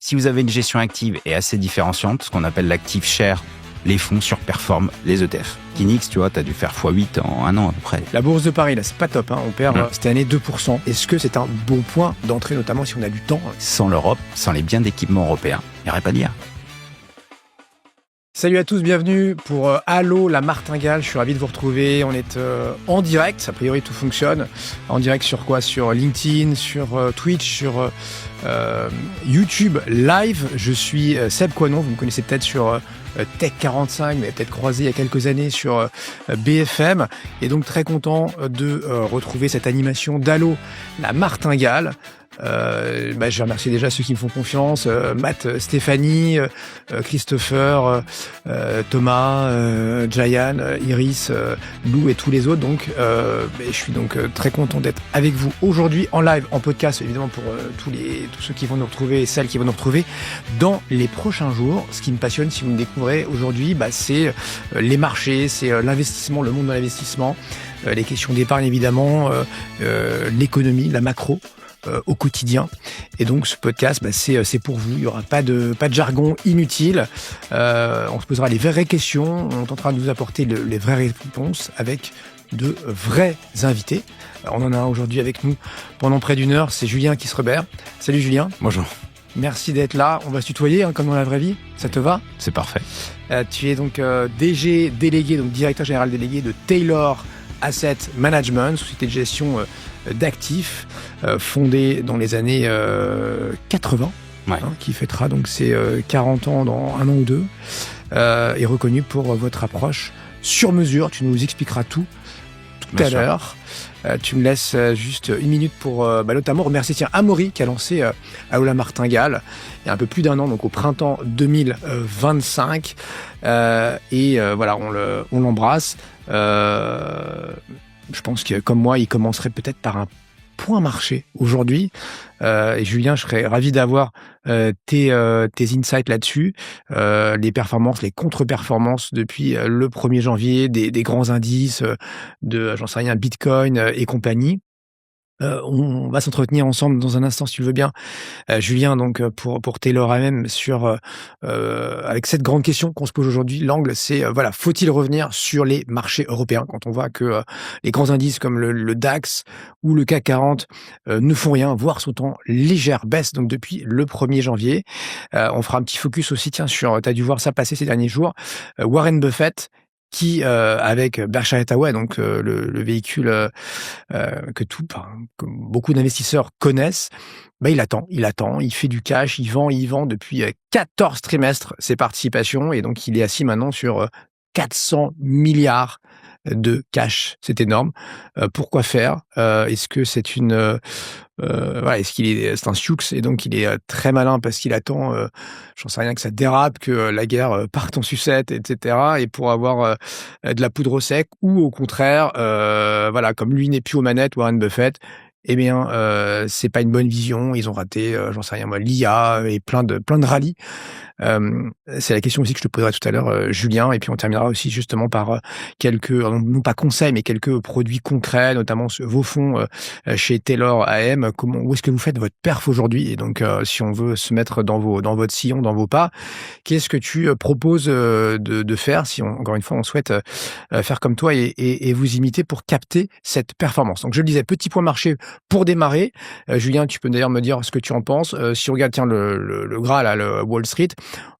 Si vous avez une gestion active et assez différenciante, ce qu'on appelle l'active share, les fonds surperforment les ETF. Kinix, tu vois, t'as dû faire x8 en un an à peu près. La bourse de Paris, là, c'est pas top. On perd cette année 2%. Est-ce que c'est un bon point d'entrée, notamment si on a du temps? Sans l'Europe, sans les biens d'équipement européens, il n'y aurait pas de lien. Salut à tous, bienvenue pour Allô la Martingale. Je suis ravi de vous retrouver. On est en direct, a priori tout fonctionne. En direct sur quoi? Sur LinkedIn, sur Twitch, sur YouTube Live. Je suis Seb Coinon, vous me connaissez peut-être sur Tech45, mais peut-être croisé il y a quelques années sur BFM. Et donc très content de retrouver cette animation d'Allô la Martingale. Je remercie déjà ceux qui me font confiance, Matt, Stéphanie, Christopher, Thomas, Jayan, Iris, Lou et tous les autres. Donc, je suis donc très content d'être avec vous aujourd'hui en live, en podcast, évidemment pour tous ceux qui vont nous retrouver et celles qui vont nous retrouver dans les prochains jours. Ce qui me passionne, si vous me découvrez aujourd'hui, c'est les marchés, c'est l'investissement, le monde de l'investissement, les questions d'épargne évidemment, l'économie, la macro. Au quotidien. Et donc ce podcast, c'est pour vous. Il n'y aura pas de jargon inutile. On se posera les vraies questions. On tentera de vous apporter les vraies réponses avec de vrais invités. On en a un aujourd'hui avec nous pendant près d'une heure. C'est Julien Kiesreber. Salut Julien. Bonjour. Merci d'être là. On va se tutoyer comme dans la vraie vie. Ça te va? C'est parfait. Tu es donc DG délégué, donc directeur général délégué de Taylor Asset Management, société de gestion d'actifs, fondée dans les années 80, qui fêtera donc ses 40 ans dans un an ou deux, et reconnue pour votre approche sur mesure. Tu nous expliqueras tout à l'heure. Tu me laisses juste une minute pour notamment remercier Amaury qui a lancé Allô la Martingale il y a un peu plus d'un an, donc au printemps 2025. Voilà, on l'embrasse. Je pense que comme moi, il commencerait peut-être par un point marché aujourd'hui. Et Julien, je serais ravi d'avoir tes insights là-dessus, les performances, les contre-performances depuis le 1er janvier, des grands indices de, j'en sais rien, Bitcoin et compagnie. On va s'entretenir ensemble dans un instant, si tu le veux bien, Julien, donc pour Taylor AM sur avec cette grande question qu'on se pose aujourd'hui. L'angle, c'est faut-il revenir sur les marchés européens quand on voit que les grands indices comme le DAX ou le CAC 40 ne font rien, voire sont en légère baisse donc depuis le 1er janvier. On fera un petit focus aussi, tu as dû voir ça passer ces derniers jours. Warren Buffett, qui, avec Berkshire Hathaway, donc le véhicule que beaucoup d'investisseurs connaissent, il attend, il fait du cash, il vend depuis 14 trimestres ses participations, et donc il est assis maintenant sur 400 milliards de cash. C'est énorme. Pourquoi faire? Est-ce que c'est c'est un sioux et donc il est très malin parce qu'il attend, j'en sais rien, que ça dérape, que la guerre parte en sucette, etc. et pour avoir de la poudre au sec, ou au contraire, comme lui n'est plus aux manettes, Warren Buffett, c'est pas une bonne vision. Ils ont raté, j'en sais rien moi, l'IA et plein de rallyes. C'est la question aussi que je te poserai tout à l'heure, Julien, et puis on terminera aussi justement par quelques, non pas conseils, mais quelques produits concrets, notamment vos fonds chez Taylor AM. Où est-ce que vous faites votre perf aujourd'hui? Et donc, si on veut se mettre dans votre sillon, dans vos pas, qu'est-ce que tu proposes de faire si encore une fois on souhaite faire comme toi et vous imiter pour capter cette performance? Donc je le disais, petit point marché pour démarrer. Julien, tu peux d'ailleurs me dire ce que tu en penses. Si on regarde le Gras, là, le Wall Street,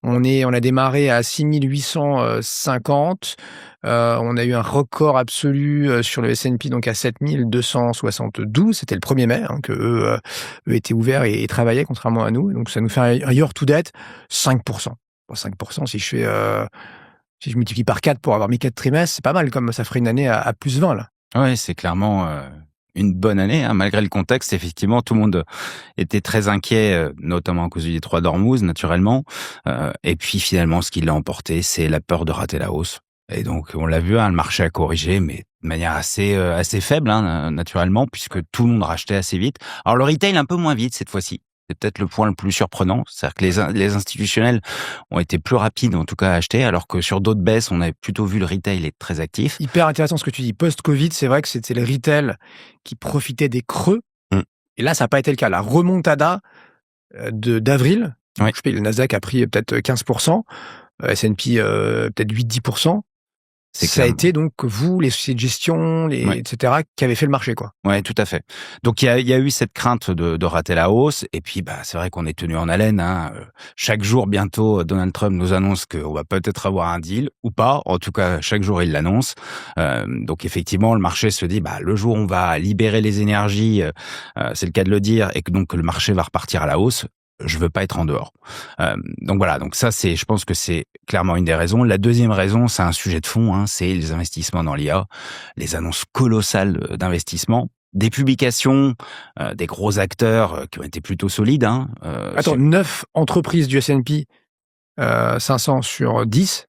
on a démarré à 6850. On a eu un record absolu sur le S&P, donc à 7272. C'était le 1er mai que eux étaient ouverts et travaillaient, contrairement à nous. Donc ça nous fait un year to date 5%. 5%, si je multiplie par 4 pour avoir mes 4 trimestres, c'est pas mal, comme ça ferait une année à plus 20 là. Ouais, c'est clairement une bonne année, malgré le contexte. Effectivement, tout le monde était très inquiet, notamment à cause du détroit d'Ormuz, naturellement. Et puis finalement, ce qui l'a emporté, c'est la peur de rater la hausse. Et donc, on l'a vu, le marché a corrigé, mais de manière assez faible, naturellement, puisque tout le monde rachetait assez vite. Alors, le retail un peu moins vite cette fois-ci. C'est peut-être le point le plus surprenant. C'est-à-dire que les institutionnels ont été plus rapides, en tout cas, à acheter, alors que sur d'autres baisses, on avait plutôt vu le retail être très actif. Hyper intéressant ce que tu dis. Post-Covid, c'est vrai que c'était le retail qui profitait des creux. Et là, ça n'a pas été le cas. La remontada d'avril, Ouais. Je sais pas, le Nasdaq a pris peut-être 15%, S&P peut-être 8-10%. Ça a été donc vous, les sociétés de gestion, etc., qui avaient fait le marché, quoi. Ouais, tout à fait. Donc il y a eu cette crainte de rater la hausse, et puis c'est vrai qu'on est tenu en haleine. Hein. Chaque jour, bientôt, Donald Trump nous annonce qu'on va peut-être avoir un deal ou pas. En tout cas, chaque jour il l'annonce. Donc effectivement, le marché se dit, le jour où on va libérer les énergies, c'est le cas de le dire, et que donc le marché va repartir à la hausse. Je veux pas être en dehors. Donc voilà, donc ça je pense que c'est clairement une des raisons. La deuxième raison, c'est un sujet de fond, hein, c'est les investissements dans l'IA, les annonces colossales d'investissement, des publications, des gros acteurs qui ont été plutôt solides. Hein, Attends, 9 entreprises du S&P 500 sur 10,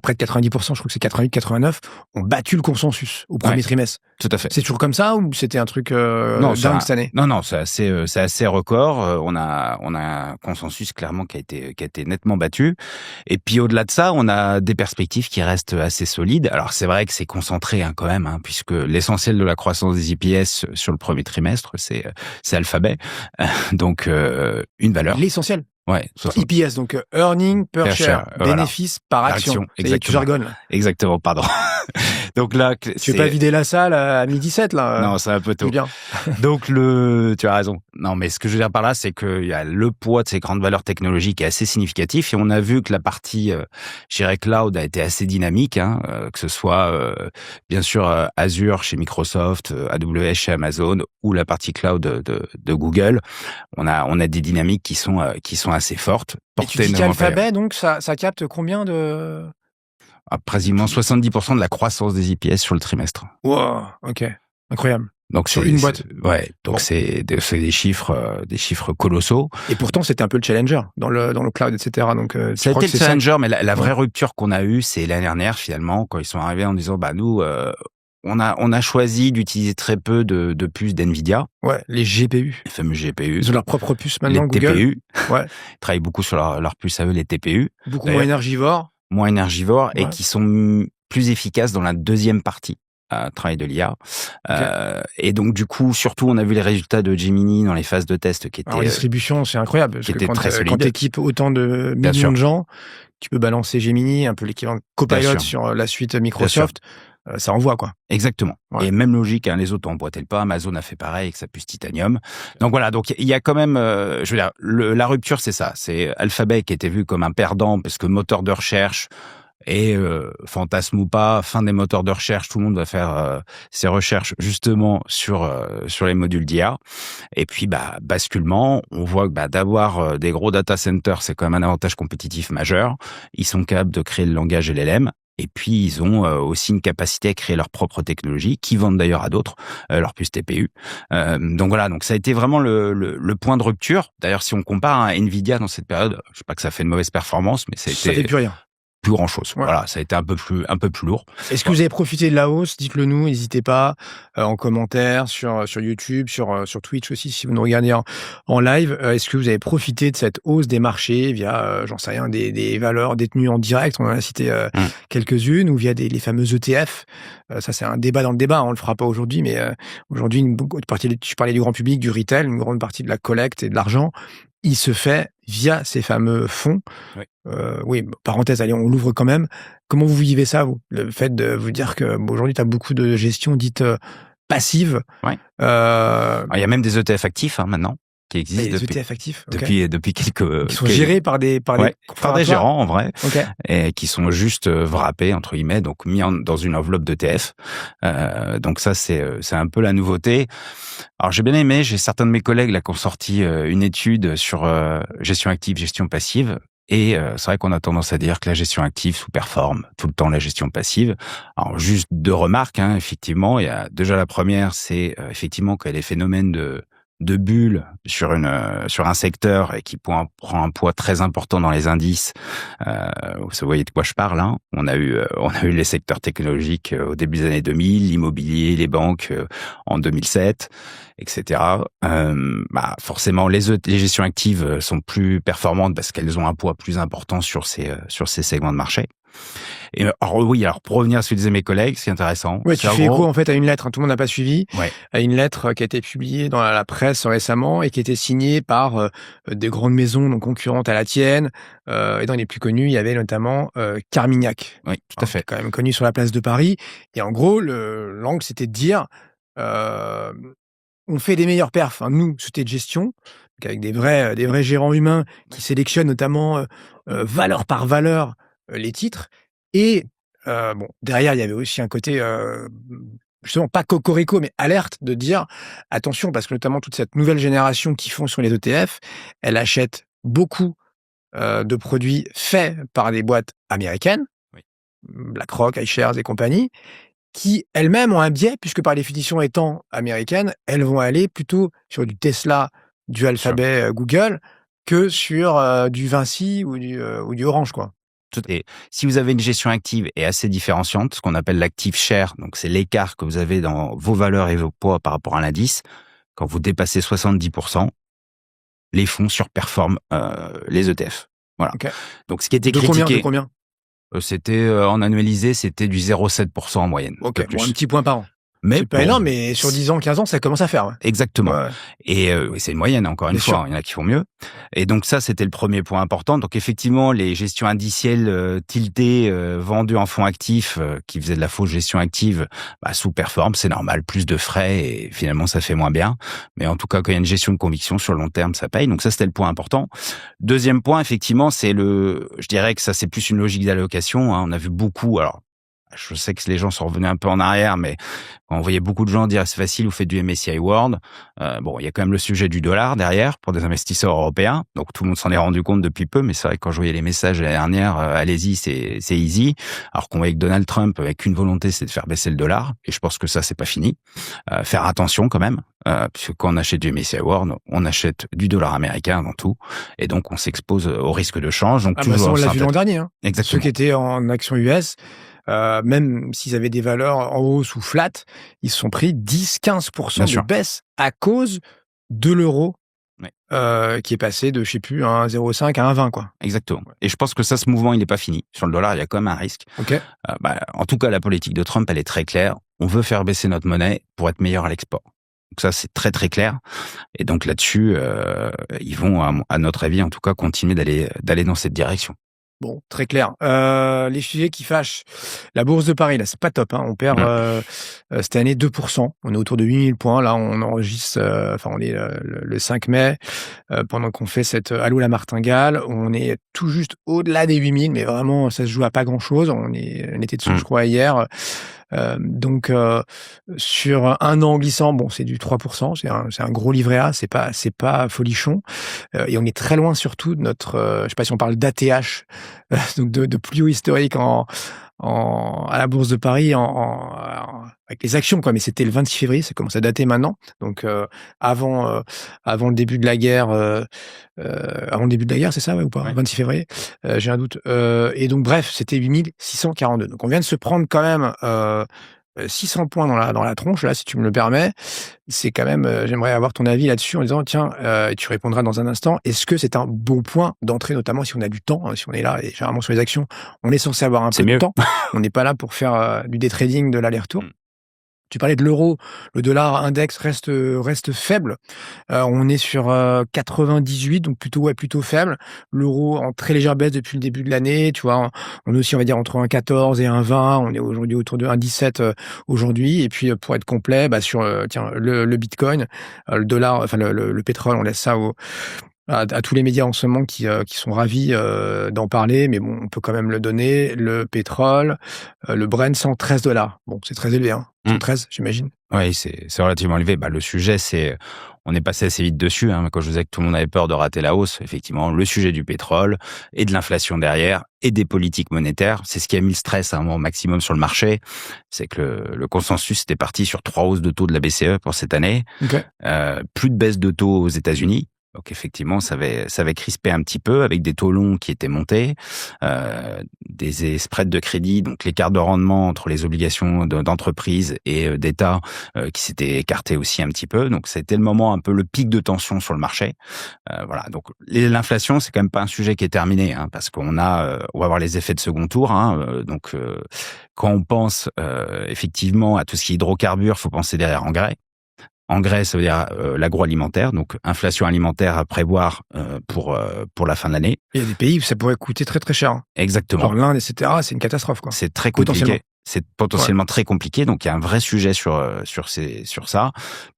près de 90%, je crois que c'est 88-89, ont battu le consensus au premier trimestre. Tout à fait. C'est toujours comme ça ou c'était un truc dingue cette année? Non, c'est assez record. On a un consensus clairement qui a été nettement battu. Et puis au-delà de ça, on a des perspectives qui restent assez solides. Alors c'est vrai que c'est concentré quand même, hein, puisque l'essentiel de la croissance des EPS sur le premier trimestre, c'est Alphabet. Donc une valeur. L'essentiel. Ouais, EPS, donc earning per share, bénéfice par action. Exactement. Tu jargonnes, là. Exactement, pardon. Donc là, tu veux pas vider la salle à 12h07, là? Non, c'est un peu tôt. Bien. Donc tu as raison. Non, mais ce que je veux dire par là, c'est qu'il y a le poids de ces grandes valeurs technologiques est assez significatif, et on a vu que la partie, je dirais, cloud a été assez dynamique, hein, que ce soit bien sûr Azure chez Microsoft, AWS chez Amazon, ou la partie cloud de Google. On a des dynamiques qui sont assez fortes. Et tu dis qu'Alphabet, donc ça capte combien de... Quasiment 70% de la croissance des EPS sur le trimestre. Wow, ok, incroyable. Donc sur une boîte. Ouais, donc bon. c'est des chiffres colossaux. Et pourtant c'était un peu le challenger dans le cloud, etc. Donc ça a été le challenger, mais la vraie rupture qu'on a eue, c'est l'année dernière finalement, quand ils sont arrivés en disant nous on a choisi d'utiliser très peu de puces d'NVIDIA. Ouais, les GPU. Les fameux GPU. Ils ont leur propre puce maintenant, les Google. TPU. Ouais. Ils travaillent beaucoup sur leur puce à eux, les TPU. Beaucoup moins énergivores. Et qui sont plus efficaces dans la deuxième partie travail de l'IA. Okay. Et donc du coup, surtout, on a vu les résultats de Gemini dans les phases de test qui étaient... Alors, la distribution, c'est incroyable. Parce que quand tu équipes autant de millions de gens, tu peux balancer Gemini, un peu l'équivalent de Copilot sur la suite Microsoft. Ça envoie, quoi. Exactement. Ouais. Et même logique, hein, les autres ont emboîté le pas. Amazon a fait pareil avec sa puce Titanium. Donc voilà, donc il y a quand même, je veux dire, la rupture, c'est ça. C'est Alphabet qui était vu comme un perdant parce que moteur de recherche, et fantasme ou pas, fin des moteurs de recherche, tout le monde va faire ses recherches justement sur les modules d'IA. Et puis basculement, on voit que d'avoir des gros data centers, c'est quand même un avantage compétitif majeur. Ils sont capables de créer le langage LLM. Et puis, ils ont aussi une capacité à créer leur propre technologie, qui vendent d'ailleurs à d'autres, leur puce TPU. Donc voilà, donc ça a été vraiment le point de rupture. D'ailleurs, si on compare à Nvidia dans cette période, je sais pas que ça fait de mauvaise performance, mais ça fait plus rien. Plus grand chose. Ouais. Voilà, ça a été un peu plus lourd. Est-ce que vous avez profité de la hausse? Dites-le nous, n'hésitez pas en commentaire sur YouTube, sur Twitch aussi si vous nous regardez en live. Est-ce que vous avez profité de cette hausse des marchés via, j'en sais rien, des valeurs détenues en direct? On en a cité quelques-unes, ou via les fameux ETF. Ça, c'est un débat dans le débat. On le fera pas aujourd'hui, mais aujourd'hui, une partie, je parlais du grand public, du retail, une grande partie de la collecte et de l'argent, il se fait via ces fameux fonds. Oui. Oui, parenthèse, allez, on l'ouvre quand même. Comment vous vivez ça, vous? Le fait de vous dire que aujourd'hui, tu as beaucoup de gestion dite passive. Oui. Il y a même des ETF actifs maintenant qui existent ETF actifs, depuis quelques... Qui sont gérés par des gérants, en vrai, okay. Et qui sont juste wrappés, entre guillemets, donc mis dans une enveloppe d'ETF. Donc ça, c'est un peu la nouveauté. Alors j'ai bien aimé, j'ai certains de mes collègues là qui ont sorti une étude sur gestion active, gestion passive. Et c'est vrai qu'on a tendance à dire que la gestion active sous-performe tout le temps la gestion passive. Alors juste deux remarques, hein, effectivement. Il y a déjà la première, c'est effectivement qu'il y a des phénomènes de bulles sur un secteur et qui prend un poids très important dans les indices. Vous voyez de quoi je parle, hein. On a eu les secteurs technologiques au début des années 2000, l'immobilier, les banques en 2007, etc. Forcément, les gestions actives sont plus performantes parce qu'elles ont un poids plus important sur ces segments de marché. Et alors oui, alors pour revenir à ce que disaient mes collègues, c'est intéressant. Ouais, tu fais écho en fait à une lettre, hein, tout le monde n'a pas suivi, Ouais. à une lettre qui a été publiée dans la presse récemment et qui était signée par des grandes maisons donc concurrentes à la tienne. Et dans les plus connus, il y avait notamment Carmignac. Oui, tout à fait. Quand même connu sur la place de Paris. Et en gros, l'angle, c'était de dire, on fait des meilleures perfs. Hein, nous, société de gestion, donc avec des vrais gérants humains qui sélectionnent notamment valeur par valeur les titres. Et bon, derrière, il y avait aussi un côté justement pas cocorico, mais alerte de dire attention, parce que notamment toute cette nouvelle génération qui font sur les ETF, elle achète beaucoup de produits faits par des boîtes américaines, Oui. BlackRock, iShares et compagnie, qui elles-mêmes ont un biais, puisque par définition étant américaines, elles vont aller plutôt sur du Tesla, du Alphabet, Google, que sur du Vinci ou du Orange, quoi. Et si vous avez une gestion active et assez différenciante, ce qu'on appelle l'active share, donc c'est l'écart que vous avez dans vos valeurs et vos poids par rapport à l'indice, quand vous dépassez 70%, les fonds surperforment les ETF. Voilà. Okay. Donc ce qui était critiqué... De combien c'était en annualisé, c'était du 0,7% en moyenne. Ok, bon, un petit point par an. Mais c'est pas énorme, mais sur 10 ans, 15 ans, ça commence à faire. Ouais. Exactement. Ouais. Et c'est une moyenne, encore une fois. Il y en a qui font mieux. Et donc ça, c'était le premier point important. Donc effectivement, les gestions indicielles tiltées, vendues en fonds actifs, qui faisaient de la fausse gestion active, sous-performent, c'est normal. Plus de frais et finalement, ça fait moins bien. Mais en tout cas, quand il y a une gestion de conviction sur le long terme, ça paye. Donc ça, c'était le point important. Deuxième point, effectivement, je dirais que ça, c'est plus une logique d'allocation. Hein. On a vu beaucoup, alors, je sais que les gens sont revenus un peu en arrière, mais on voyait beaucoup de gens dire c'est facile, vous faites du MSCI World. Bon, il y a quand même le sujet du dollar derrière pour des investisseurs européens. Donc tout le monde s'en est rendu compte depuis peu, mais c'est vrai que quand je voyais les messages l'année dernière, allez-y, c'est easy. Alors qu'on voyait que Donald Trump avec une volonté, c'est de faire baisser le dollar. Et je pense que ça, c'est pas fini. Faire attention quand même, puisque quand on achète du MSCI World, on achète du dollar américain avant tout, et donc on s'expose au risque de change. Donc ça, on l'a vu l'an dernier. Hein. Exactement. Ceux qui étaient en action US. Même s'ils avaient des valeurs en hausse ou flat, ils se sont pris 10-15% de baisse à cause de l'euro, qui est passé de, je sais plus, 1,05 à 1,20, quoi. Exactement. Et je pense que ça, ce mouvement, il n'est pas fini. Sur le dollar, il y a quand même un risque. Okay. En tout cas, la politique de Trump, elle est très claire. On veut faire baisser notre monnaie pour être meilleur à l'export. Donc ça, c'est très, très clair. Et donc là-dessus, ils vont, à notre avis, en tout cas, continuer d'aller dans cette direction. Bon, très clair. Les sujets qui fâchent. La bourse de Paris, là, c'est pas top. Hein. On perd cette année 2%. On est autour de 8000 points. Là, on enregistre, on est le 5 mai, pendant qu'on fait cette Allô la martingale. On est tout juste au-delà des 8000, mais vraiment, ça se joue à pas grand-chose. On était dessous, je crois, hier. Donc sur un an glissant, bon, c'est du 3%, c'est un gros livret A, c'est pas folichon, et on est très loin surtout de notre, je sais pas si on parle d'ATH, donc de plus haut historique à la Bourse de Paris avec les actions, quoi. Mais c'était le 26 février, ça commence à dater maintenant. Donc avant le début de la guerre, c'est ça, ouais, ou pas? 26 février, j'ai un doute. Et donc bref, c'était 8642. Donc on vient de se prendre quand même 600 points dans la tronche, là, si tu me le permets. C'est quand même, j'aimerais avoir ton avis là-dessus en disant, tiens, tu répondras dans un instant, est-ce que c'est un bon point d'entrée, notamment si on a du temps, hein, si on est là, et généralement sur les actions, on est censé avoir un peu de temps. On n'est pas là pour faire du day trading, de l'aller-retour. Tu parlais de l'euro, le dollar index reste faible. On est sur 98, donc plutôt faible. L'euro en très légère baisse depuis le début de l'année. Tu vois, on est aussi, on va dire, entre 1,14 et 1,20. On est aujourd'hui autour de 1,17 aujourd'hui. Et puis pour être complet, sur le Bitcoin, le dollar, enfin le pétrole, on laisse ça à tous les médias en ce moment qui sont ravis d'en parler, mais bon, on peut quand même le donner. Le pétrole, le Brent, $113. Bon, c'est très élevé, hein. 113, j'imagine. Oui, c'est relativement élevé. Le sujet, on est passé assez vite dessus. Hein. Quand je disais que tout le monde avait peur de rater la hausse, effectivement, le sujet du pétrole et de l'inflation derrière et des politiques monétaires, c'est ce qui a mis le stress à un moment maximum sur le marché. C'est que le consensus était parti sur 3 hausses de taux de la BCE pour cette année. Okay. Plus de baisse de taux aux États-Unis. Donc effectivement, ça avait crispé un petit peu avec des taux longs qui étaient montés, des spreads de crédit, donc l'écart de rendement entre les obligations d'entreprise et d'État qui s'était écarté aussi un petit peu. Donc c'était le moment un peu le pic de tension sur le marché. Voilà. Donc l'inflation, c'est quand même pas un sujet qui est terminé, hein, parce qu'on va avoir les effets de second tour. Hein, donc quand on pense effectivement à tout ce qui est hydrocarbures, faut penser derrière engrais. Engrais, ça veut dire l'agroalimentaire, donc inflation alimentaire à prévoir pour la fin de l'année. Il y a des pays où ça pourrait coûter très très cher. Exactement. Genre l'Inde, etc. C'est une catastrophe, quoi. C'est très compliqué. C'est potentiellement très compliqué. Donc il y a un vrai sujet sur ça.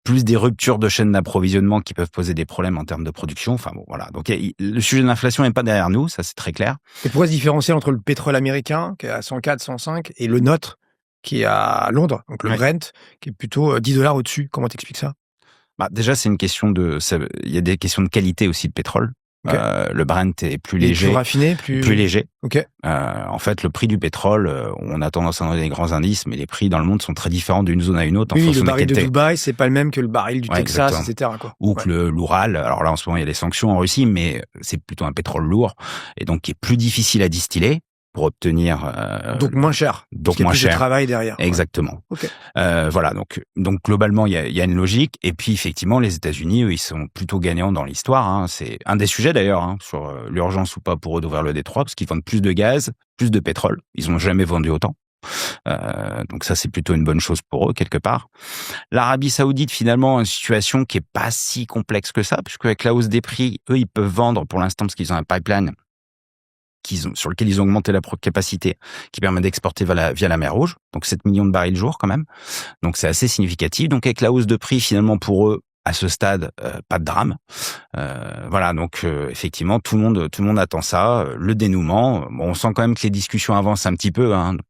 Plus des ruptures de chaînes d'approvisionnement qui peuvent poser des problèmes en termes de production. Enfin bon, voilà. Donc le sujet de l'inflation n'est pas derrière nous, ça c'est très clair. Et pourquoi se différencier entre le pétrole américain qui est à 104, 105 et le nôtre qui est à Londres, donc le Brent, qui est plutôt $10 au-dessus. Comment t'expliques ça? Déjà, c'est une question il y a des questions de qualité aussi de pétrole. Okay. Le Brent est plus léger. Plus raffiné, plus léger. Ok. En fait, le prix du pétrole, on a tendance à donner des grands indices, mais les prix dans le monde sont très différents d'une zone à une autre. Oui, le baril de Dubaï, c'est pas le même que le baril du Texas, exactement. etc. Quoi. Ou que l'Oural. Alors là, en ce moment, il y a des sanctions en Russie, mais c'est plutôt un pétrole lourd et donc qui est plus difficile à distiller pour obtenir donc moins cher, donc moins cher, plus de travail derrière. Exactement. Okay. Voilà, donc globalement il y a une logique, et puis effectivement les États-Unis, eux, ils sont plutôt gagnants dans l'histoire, hein. C'est un des sujets d'ailleurs, hein, sur l'urgence ou pas pour eux d'ouvrir le Détroit, parce qu'ils vendent plus de gaz, plus de pétrole, ils ont jamais vendu autant. Donc ça c'est plutôt une bonne chose pour eux quelque part. L'Arabie Saoudite, finalement, une situation qui est pas si complexe que ça, puisque avec la hausse des prix, eux ils peuvent vendre pour l'instant parce qu'ils ont un pipeline sur lequel ils ont augmenté la capacité, qui permet d'exporter via la mer Rouge, donc 7 millions de barils jour quand même. Donc c'est assez significatif. Donc avec la hausse de prix, finalement pour eux, à ce stade, pas de drame. Voilà, donc effectivement tout le monde attend ça, le dénouement. Bon, on sent quand même que les discussions avancent un petit peu, hein, donc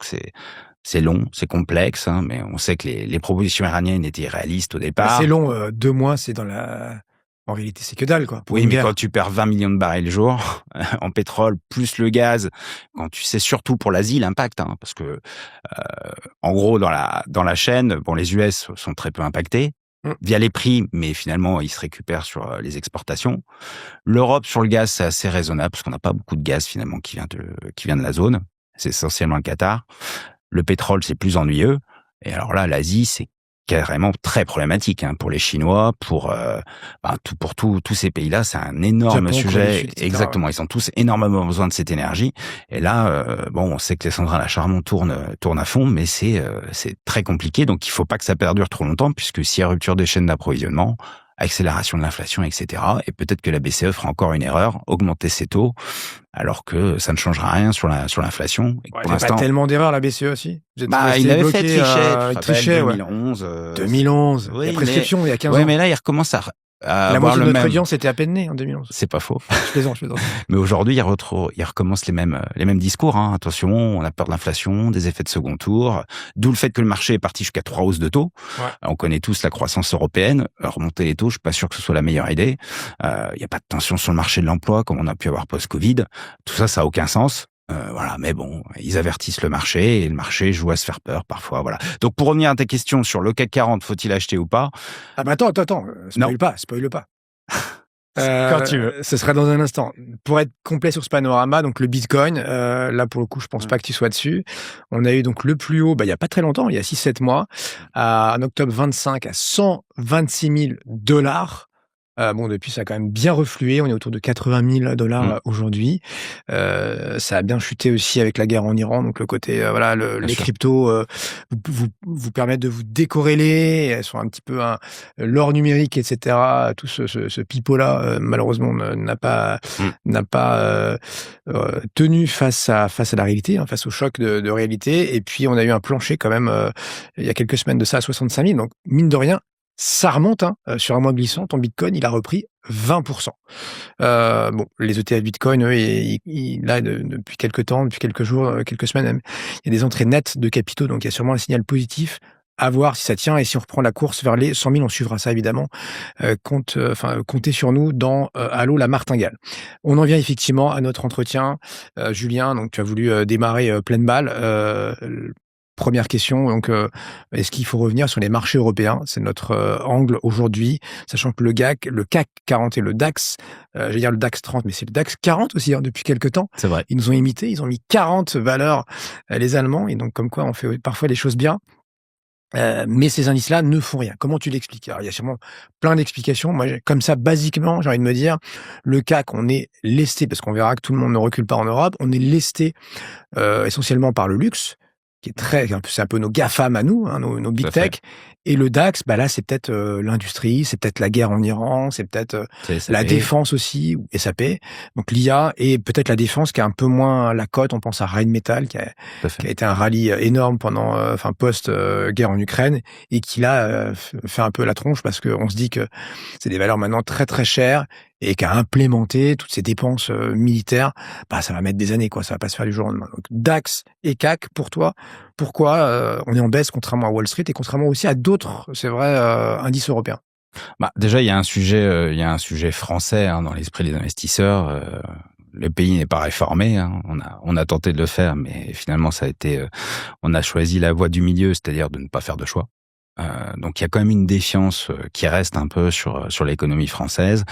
c'est long, c'est complexe, hein, mais on sait que les propositions iraniennes étaient réalistes au départ. C'est long, 2 mois, c'est dans la... En réalité, c'est que dalle, quoi. Oui, mais quand tu perds 20 millions de barils le jour en pétrole, plus le gaz, quand tu sais surtout pour l'Asie l'impact, hein, parce que en gros dans la chaîne, bon, les US sont très peu impactés via les prix, mais finalement ils se récupèrent sur les exportations. L'Europe sur le gaz, c'est assez raisonnable parce qu'on n'a pas beaucoup de gaz finalement qui vient de la zone. C'est essentiellement le Qatar. Le pétrole, c'est plus ennuyeux. Et alors là, l'Asie, c'est carrément très problématique, hein, pour les Chinois, pour tous ces pays-là, c'est un énorme Japon, sujet. Sud, Exactement, ils ont tous énormément besoin de cette énergie. Et là, on sait que les centrales à charbon tournent à fond, mais c'est très compliqué. Donc il faut pas que ça perdure trop longtemps, puisque s'il y a rupture des chaînes d'approvisionnement, accélération de l'inflation, etc. Et peut-être que la BCE fera encore une erreur, augmenter ses taux, alors que ça ne changera rien sur l'inflation. Et pour l'instant, pas tellement d'erreurs, la BCE aussi. Il avait fait tricher, 2011. 2011. Oui, la prescription, il y a 15 ans. Oui, mais là, il recommence à la moitié de notre audience était à peine née en 2011. C'est pas faux. Je plaisante. Mais aujourd'hui, il recommence les mêmes discours, hein. Attention, on a peur de l'inflation, des effets de second tour. D'où le fait que le marché est parti jusqu'à 3 hausses de taux. Ouais. On connaît tous la croissance européenne. Remonter les taux, je suis pas sûr que ce soit la meilleure idée. Il y a pas de tension sur le marché de l'emploi, comme on a pu avoir post-Covid. Tout ça, ça a aucun sens. Voilà, mais bon, ils avertissent le marché et le marché joue à se faire peur parfois. Voilà. Donc pour revenir à ta question sur le CAC 40, faut-il acheter ou pas? Ah bah attends, spoil pas. Quand tu veux. Ce sera dans un instant. Pour être complet sur ce panorama, donc le Bitcoin, là pour le coup, je pense pas que tu sois dessus. On a eu donc le plus haut, il y a pas très longtemps, il y a 6-7 mois, en octobre 25 à $126 000. Depuis, ça a quand même bien reflué. On est autour de $80 000 aujourd'hui. Ça a bien chuté aussi avec la guerre en Iran. Donc, le côté, les cryptos vous permettent de vous décorréler. Elles sont un petit peu l'or numérique, etc. Tout ce pipeau-là, malheureusement, n'a pas tenu face à la réalité, hein, face au choc de réalité. Et puis, on a eu un plancher quand même, il y a quelques semaines de ça, à 65 000. Donc, mine de rien, ça remonte, hein, sur un mois glissant, ton Bitcoin, il a repris 20%. Les ETF Bitcoin, eux, depuis quelques temps, depuis quelques jours, quelques semaines même, il y a des entrées nettes de capitaux, donc il y a sûrement un signal positif à voir si ça tient, et si on reprend la course vers les 100 000, on suivra ça évidemment. Comptez sur nous dans Allô la martingale. On en vient effectivement à notre entretien. Julien, donc tu as voulu démarrer pleine balle. Première question, donc est-ce qu'il faut revenir sur les marchés européens? C'est notre angle aujourd'hui, sachant que le CAC 40 et le DAX, j'allais dire le DAX 30, mais c'est le DAX 40 aussi depuis quelques temps. C'est vrai. Ils nous ont imités, ils ont mis 40 valeurs, les Allemands, et donc comme quoi on fait parfois les choses bien. Mais ces indices-là ne font rien. Comment tu l'expliques? Alors, il y a sûrement plein d'explications. Moi, comme ça, basiquement, j'ai envie de me dire, le CAC, on est lesté, parce qu'on verra que tout le monde ne recule pas en Europe, on est lesté essentiellement par le luxe, qui est c'est un peu nos GAFAM à nous, nos big tech. Et le DAX, là, c'est peut-être l'industrie, c'est peut-être la guerre en Iran, c'est peut-être la défense aussi, ou SAP. Donc l'IA, et peut-être la défense qui a un peu moins la cote. On pense à Rheinmetall, qui a été un rallye énorme pendant, post-guerre en Ukraine, et qui là fait un peu la tronche, parce qu'on se dit que c'est des valeurs maintenant très très chères, et qu'à implémenter toutes ces dépenses militaires, ça va mettre des années, quoi. Ça va pas se faire du jour au lendemain. Donc DAX et CAC, pour toi, pourquoi on est en baisse contrairement à Wall Street et contrairement aussi à d'autres, c'est vrai, indices européens? Déjà, il y a un sujet français dans l'esprit des investisseurs. Le pays n'est pas réformé. On a tenté de le faire, mais finalement, on a choisi la voie du milieu, c'est-à-dire de ne pas faire de choix. Donc il y a quand même une défiance qui reste un peu sur l'économie française.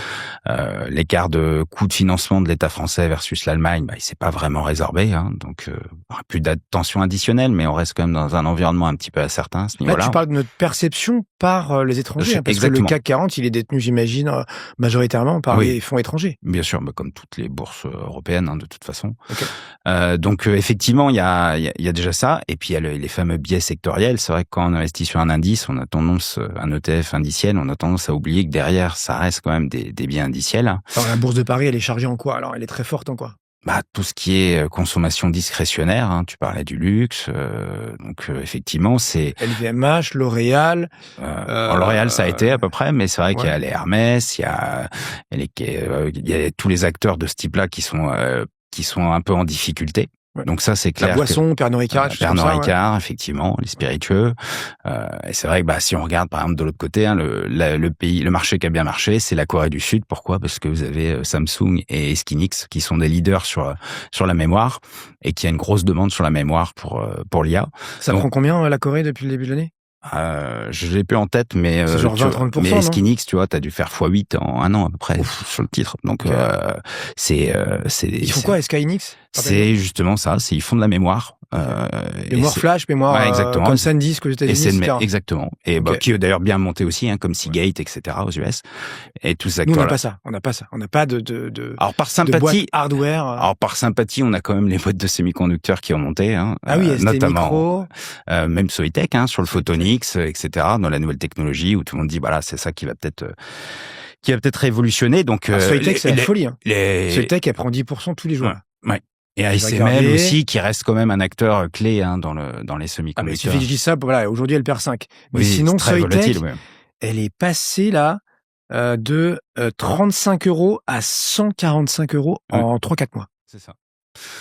L'écart de coût de financement de l'État français versus l'Allemagne, il s'est pas vraiment résorbé. Donc il y aura plus d'attention additionnelle, mais on reste quand même dans un environnement un petit peu incertain à ce niveau-là. Là, tu parles de notre perception par les étrangers, parce Exactement. que le CAC 40, il est détenu, j'imagine, majoritairement par les fonds étrangers. Bien sûr, comme toutes les bourses européennes, de toute façon. Okay. Donc effectivement, il y a déjà ça, et puis il y a les fameux biais sectoriels. C'est vrai que quand on investit sur un indice, on a tendance, un ETF indiciel, on a tendance à oublier que derrière, ça reste quand même des biais indiciels. Alors la bourse de Paris, elle est chargée en quoi? Alors elle est très forte en quoi? Tout ce qui est consommation discrétionnaire, tu parlais du luxe, donc effectivement c'est LVMH, L'Oréal. L'Oréal ça a été à peu près, mais c'est vrai qu'il y a les Hermès, il y a tous les acteurs de ce type-là qui sont un peu en difficulté. Ouais. Donc ça, c'est clair. La boisson, Pernod Ricard, Pernod Ricard, effectivement, les spiritueux. Et c'est vrai que si on regarde par exemple de l'autre côté, le marché qui a bien marché, c'est la Corée du Sud. Pourquoi? Parce que vous avez Samsung et Skinix qui sont des leaders sur la mémoire, et qui a une grosse demande sur la mémoire pour l'IA. Ça prend combien la Corée depuis le début de l'année? Je l'ai plus en tête, mais c'est genre 20-30%. Mais Skinix, tu vois, t'as dû faire x8 en un an à peu près. Ouf. Sur le titre. Donc c'est ils font quoi, Skinix? C'est justement ça, ils font de la mémoire. Mémoire flash, mémoire exactement. Comme SanDisk aux États-Unis, exactement. Et qui est d'ailleurs bien monté aussi, comme Seagate, etc. aux US. Et tous ces acteurs. Nous, on n'a pas ça. On n'a pas de alors par sympathie, hardware. Alors par sympathie, on a quand même les boîtes de semi-conducteurs qui ont monté. Notamment, même Soitec, sur le Photonics, etc. Dans la nouvelle technologie où tout le monde dit, voilà, c'est ça qui va peut-être révolutionner. Donc Soitec, c'est la folie. Soitec, elle prend 10% tous les jours. Ouais. Et ASML aussi, qui reste quand même un acteur clé dans les semi-conducteurs. Mais il suffit que je dise ça, aujourd'hui elle perd 5. Mais sinon, Soitec, elle est passée là de 35 € à 145 € en 3-4 mois. C'est ça.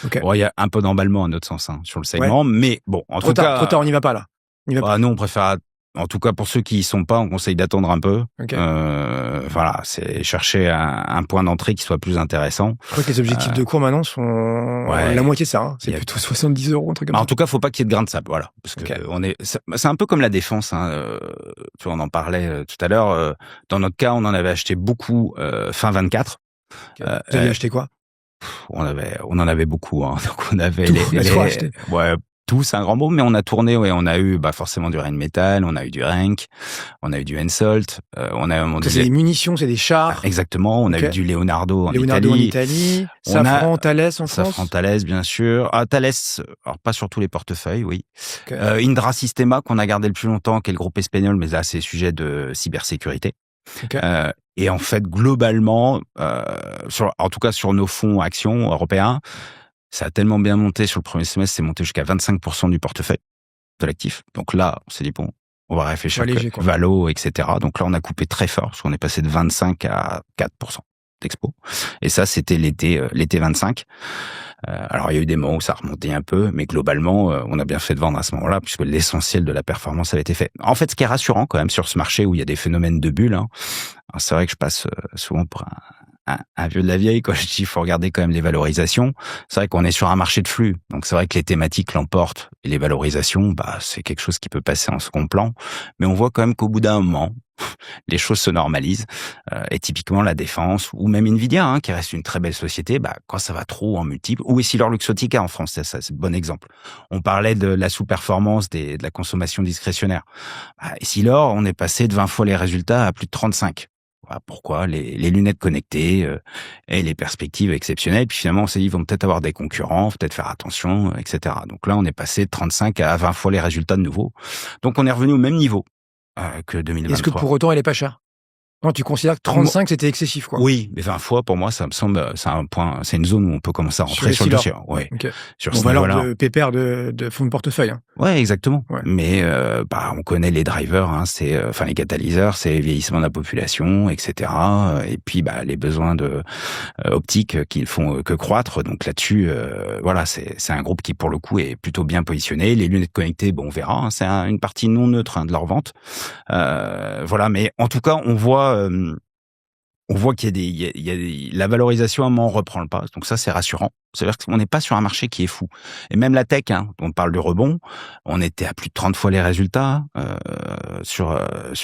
Okay. Bon, il y a un peu d'emballement à notre sens sur le segment, mais bon, en tout cas... Trop tard, on n'y va pas là. Nous, on préfère... En tout cas, pour ceux qui y sont pas, on conseille d'attendre un peu. Okay. Voilà, c'est chercher un point d'entrée qui soit plus intéressant. Je crois que les objectifs de cours maintenant sont la moitié de ça. C'est plutôt 70 €, un truc comme ça. En tout cas, faut pas qu'il y ait de grain de sable, voilà. Parce que c'est un peu comme la défense. Tu vois, on en parlait tout à l'heure. Dans notre cas, on en avait acheté beaucoup fin 24. Vous avez acheté quoi? On en avait beaucoup. Donc on avait acheté. Ouais. Tout, c'est un grand mot, mais on a tourné, on a eu forcément du Rheinmetall, on a eu du Renk, on a eu du Hensoldt, on a c'est des munitions, c'est des chars. Exactement, on a eu du Leonardo en Italie. Safran, Thales en France. Safran, Thales, bien sûr. Thales, alors pas sur tous les portefeuilles, oui. Indra Sistema, qu'on a gardé le plus longtemps, qui est le groupe espagnol, mais là, c'est sujet de cybersécurité. Et en fait, globalement, en tout cas sur nos fonds actions européens, ça a tellement bien monté sur le premier semestre, c'est monté jusqu'à 25% du portefeuille de l'actif. Donc là, on s'est dit, bon, on va réfléchir Valo, etc. Donc là, on a coupé très fort, parce qu'on est passé de 25 à 4% d'expo. Et ça, c'était l'été 25. Alors, il y a eu des moments où ça remontait un peu, mais globalement, on a bien fait de vendre à ce moment-là, puisque l'essentiel de la performance avait été fait. En fait, ce qui est rassurant quand même sur ce marché où il y a des phénomènes de bulles, c'est vrai que je passe souvent pour un vieux de la vieille quand je dis il faut regarder quand même les valorisations. C'est vrai qu'on est sur un marché de flux, donc c'est vrai que les thématiques l'emportent et les valorisations, c'est quelque chose qui peut passer en second plan. Mais on voit quand même qu'au bout d'un moment, les choses se normalisent. Et typiquement la défense ou même Nvidia, qui reste une très belle société, quand ça va trop en multiples, ou Essilor-Luxottica en France, ça c'est un bon exemple. On parlait de la sous-performance de la consommation discrétionnaire. Essilor, on est passé de 20 fois les résultats à plus de 35. Voilà pourquoi les lunettes connectées et les perspectives exceptionnelles. Puis finalement, on s'est dit, ils vont peut-être avoir des concurrents, faut peut-être faire attention, etc. Donc là, on est passé de 35 à 20 fois les résultats de nouveau. Donc on est revenu au même niveau que 2023. Est-ce que pour autant, elle est pas chère? Non, tu considères que 35 c'était excessif, quoi? Oui, mais 20 fois pour moi, ça me semble, c'est une zone où on peut commencer à rentrer sur le dossier. Ouais. Okay. Sur bon, valeur de pépère de fonds de portefeuille. Ouais, exactement. Ouais. Mais on connaît les drivers, c'est les catalyseurs, c'est le vieillissement de la population, etc. Et puis les besoins de optiques qui ne font que croître. Donc là-dessus, c'est un groupe qui pour le coup est plutôt bien positionné. Les lunettes connectées, on verra. C'est une partie non neutre de leur vente. Mais en tout cas, on voit qu'il y a la valorisation à un moment reprend le pas. Donc ça, c'est rassurant. C'est-à-dire qu'on n'est pas sur un marché qui est fou. Et même la tech, on parle de rebond. On était à plus de 30 fois les résultats sur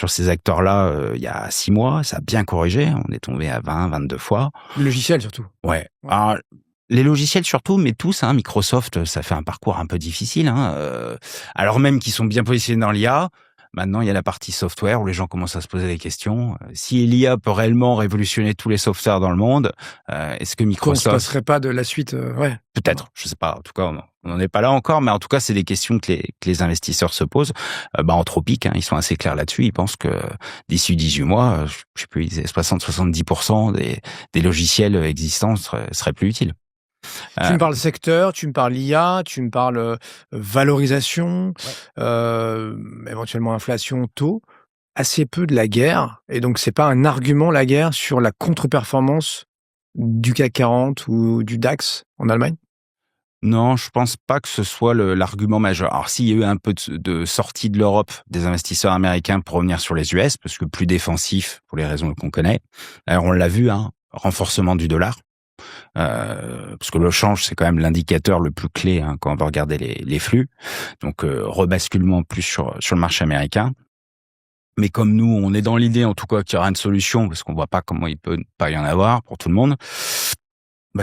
ces acteurs-là il y a 6 mois. Ça a bien corrigé. On est tombé à 20, 22 fois. Le logiciel surtout. Ouais. Alors, les logiciels surtout, mais tous, Microsoft, ça fait un parcours un peu difficile. Alors même qu'ils sont bien positionnés dans l'IA. Maintenant, il y a la partie software où les gens commencent à se poser des questions. Si l'IA peut réellement révolutionner tous les softwares dans le monde, est-ce que Microsoft... On ne passerait pas de la suite, ouais. Peut-être, je sais pas. En tout cas, on n'en est pas là encore, mais en tout cas, c'est des questions que les investisseurs se posent. Anthropic, ils sont assez clairs là-dessus. Ils pensent que d'ici 18 mois, je sais plus, 60-70% des logiciels existants seraient plus utiles. Tu me parles secteur, tu me parles IA, tu me parles valorisation, éventuellement inflation, taux, assez peu de la guerre. Et donc, c'est pas un argument, la guerre, sur la contre-performance du CAC 40 ou du DAX en Allemagne? Non, je pense pas que ce soit l'argument majeur. Alors, s'il y a eu un peu de sortie de l'Europe des investisseurs américains pour revenir sur les US, parce que plus défensif, pour les raisons qu'on connaît. Alors, on l'a vu, renforcement du dollar. Parce que le change, c'est quand même l'indicateur le plus clé quand on va regarder les flux. Donc, rebasculement plus sur le marché américain. Mais comme nous, on est dans l'idée, en tout cas, qu'il y aura une solution, parce qu'on voit pas comment il peut pas y en avoir pour tout le monde.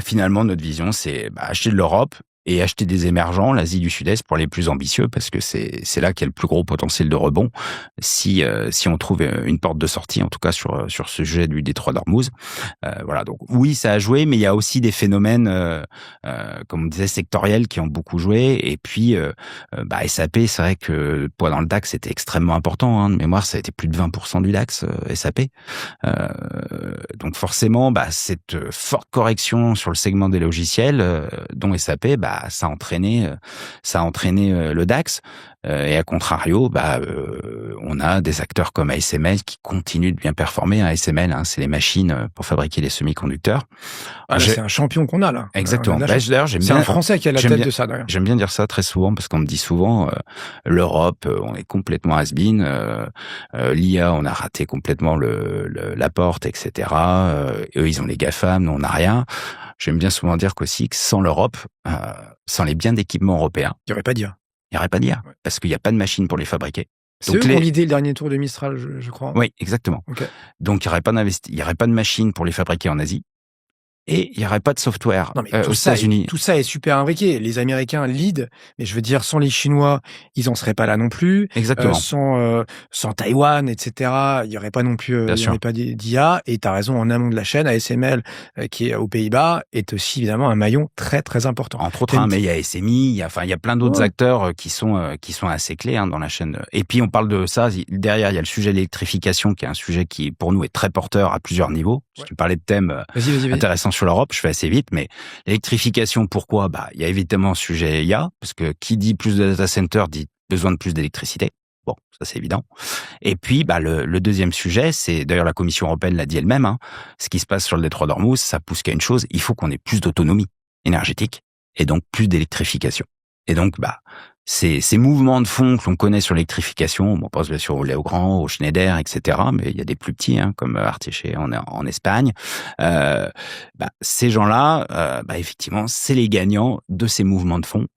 Finalement, notre vision, c'est acheter de l'Europe et acheter des émergents, l'Asie du Sud-Est, pour les plus ambitieux, parce que c'est là qu'il y a le plus gros potentiel de rebond, si on trouve une porte de sortie, en tout cas sur ce sujet du détroit d'Ormuz. Donc oui, ça a joué, mais il y a aussi des phénomènes, comme on disait, sectoriels qui ont beaucoup joué. Et puis, SAP, c'est vrai que le poids dans le DAX était extrêmement important. De mémoire, ça a été plus de 20% du DAX, SAP. Donc forcément, cette forte correction sur le segment des logiciels, dont SAP, ça a entraîné le DAX. Et à contrario, on a des acteurs comme ASML qui continuent de bien performer. ASML, c'est les machines pour fabriquer les semi-conducteurs. C'est un champion qu'on a là. Exactement. D'ailleurs, c'est un Français qui a la tête de ça, d'ailleurs. J'aime bien dire ça très souvent parce qu'on me dit souvent l'Europe, on est complètement has-been. L'IA, on a raté complètement la porte, etc. Eux, ils ont les GAFAM, nous on n'a rien. J'aime bien souvent dire qu'aussi que sans l'Europe, sans les biens d'équipement européens, il n'y aurait pas d'IA. Il n'y aurait pas d'IA, parce qu'il n'y a pas de machine pour les fabriquer. C'est eux qui ont l'idée le dernier tour de Mistral, je crois. Oui, exactement. Okay. Donc, il n'y aurait pas de machine pour les fabriquer en Asie. Et il n'y aurait pas de software aux États-Unis. Tout ça est super imbriqué. Les Américains lead, mais je veux dire, sans les Chinois, ils en seraient pas là non plus. Exactement. Sans Taïwan, etc., il n'y aurait pas non plus pas d'IA. Et tu as raison, en amont de la chaîne, ASML, qui est aux Pays-Bas, est aussi évidemment un maillon très très important. Entre autres, mais il y a SMI, il y a plein d'autres acteurs qui sont assez clés dans la chaîne. Et puis on parle de ça. Derrière, il y a le sujet de l'électrification, qui est un sujet qui pour nous est très porteur à plusieurs niveaux. Si tu parlais de thèmes intéressants sur l'Europe, je fais assez vite, mais l'électrification, pourquoi? Il y a évidemment ce sujet IA, parce que qui dit plus de data center dit besoin de plus d'électricité. Bon, ça c'est évident. Et puis, le deuxième sujet, c'est, d'ailleurs la Commission européenne l'a dit elle-même, ce qui se passe sur le détroit d'Ormuz, ça pousse qu'à une chose, il faut qu'on ait plus d'autonomie énergétique, et donc plus d'électrification. Et donc, ces mouvements de fonds que l'on connaît sur l'électrification, on pense bien sûr au Legrand, au Schneider, etc., mais il y a des plus petits, comme Arteche en Espagne. Ces gens-là, effectivement, c'est les gagnants de ces mouvements de fonds.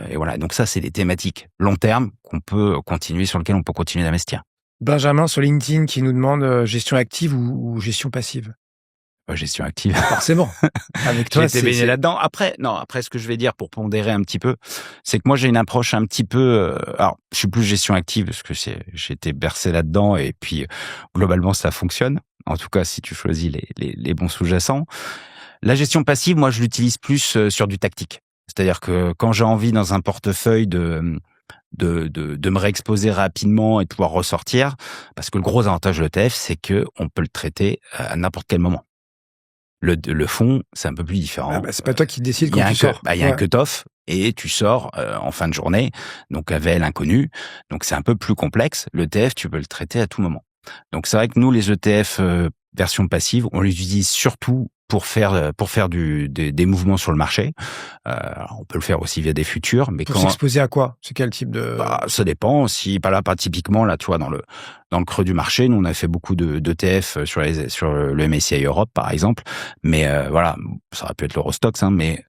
Et voilà, donc ça, c'est des thématiques long terme sur lesquelles on peut continuer d'investir. Benjamin sur LinkedIn qui nous demande gestion active ou gestion passive. Gestion active. Forcément. Avec toi, j'ai été baigné là-dedans. Après, ce que je vais dire pour pondérer un petit peu, c'est que moi, j'ai une approche un petit peu, alors, je suis plus gestion active parce que j'ai été bercé là-dedans et puis, globalement, ça fonctionne. En tout cas, si tu choisis les bons sous-jacents. La gestion passive, moi, je l'utilise plus sur du tactique. C'est-à-dire que quand j'ai envie dans un portefeuille de me réexposer rapidement et de pouvoir ressortir, parce que le gros avantage de l'ETF, c'est que on peut le traiter à n'importe quel moment. Le fonds, c'est un peu plus différent. C'est pas toi qui décides quand tu sors. Il y a un cut-off et tu sors en fin de journée, donc avec l'inconnu. Donc c'est un peu plus complexe. L'ETF, tu peux le traiter à tout moment. Donc c'est vrai que nous, les ETF version passive, on les utilise surtout pour faire des mouvements sur le marché. On peut le faire aussi via des futurs, mais pour s'exposer à quoi? C'est quel type de... ça dépend. Si pas typiquement là, tu vois, dans le creux du marché, nous on a fait beaucoup d'ETF sur le MSCI Europe par exemple, mais voilà, ça aurait pu être l'Eurostoxx, mais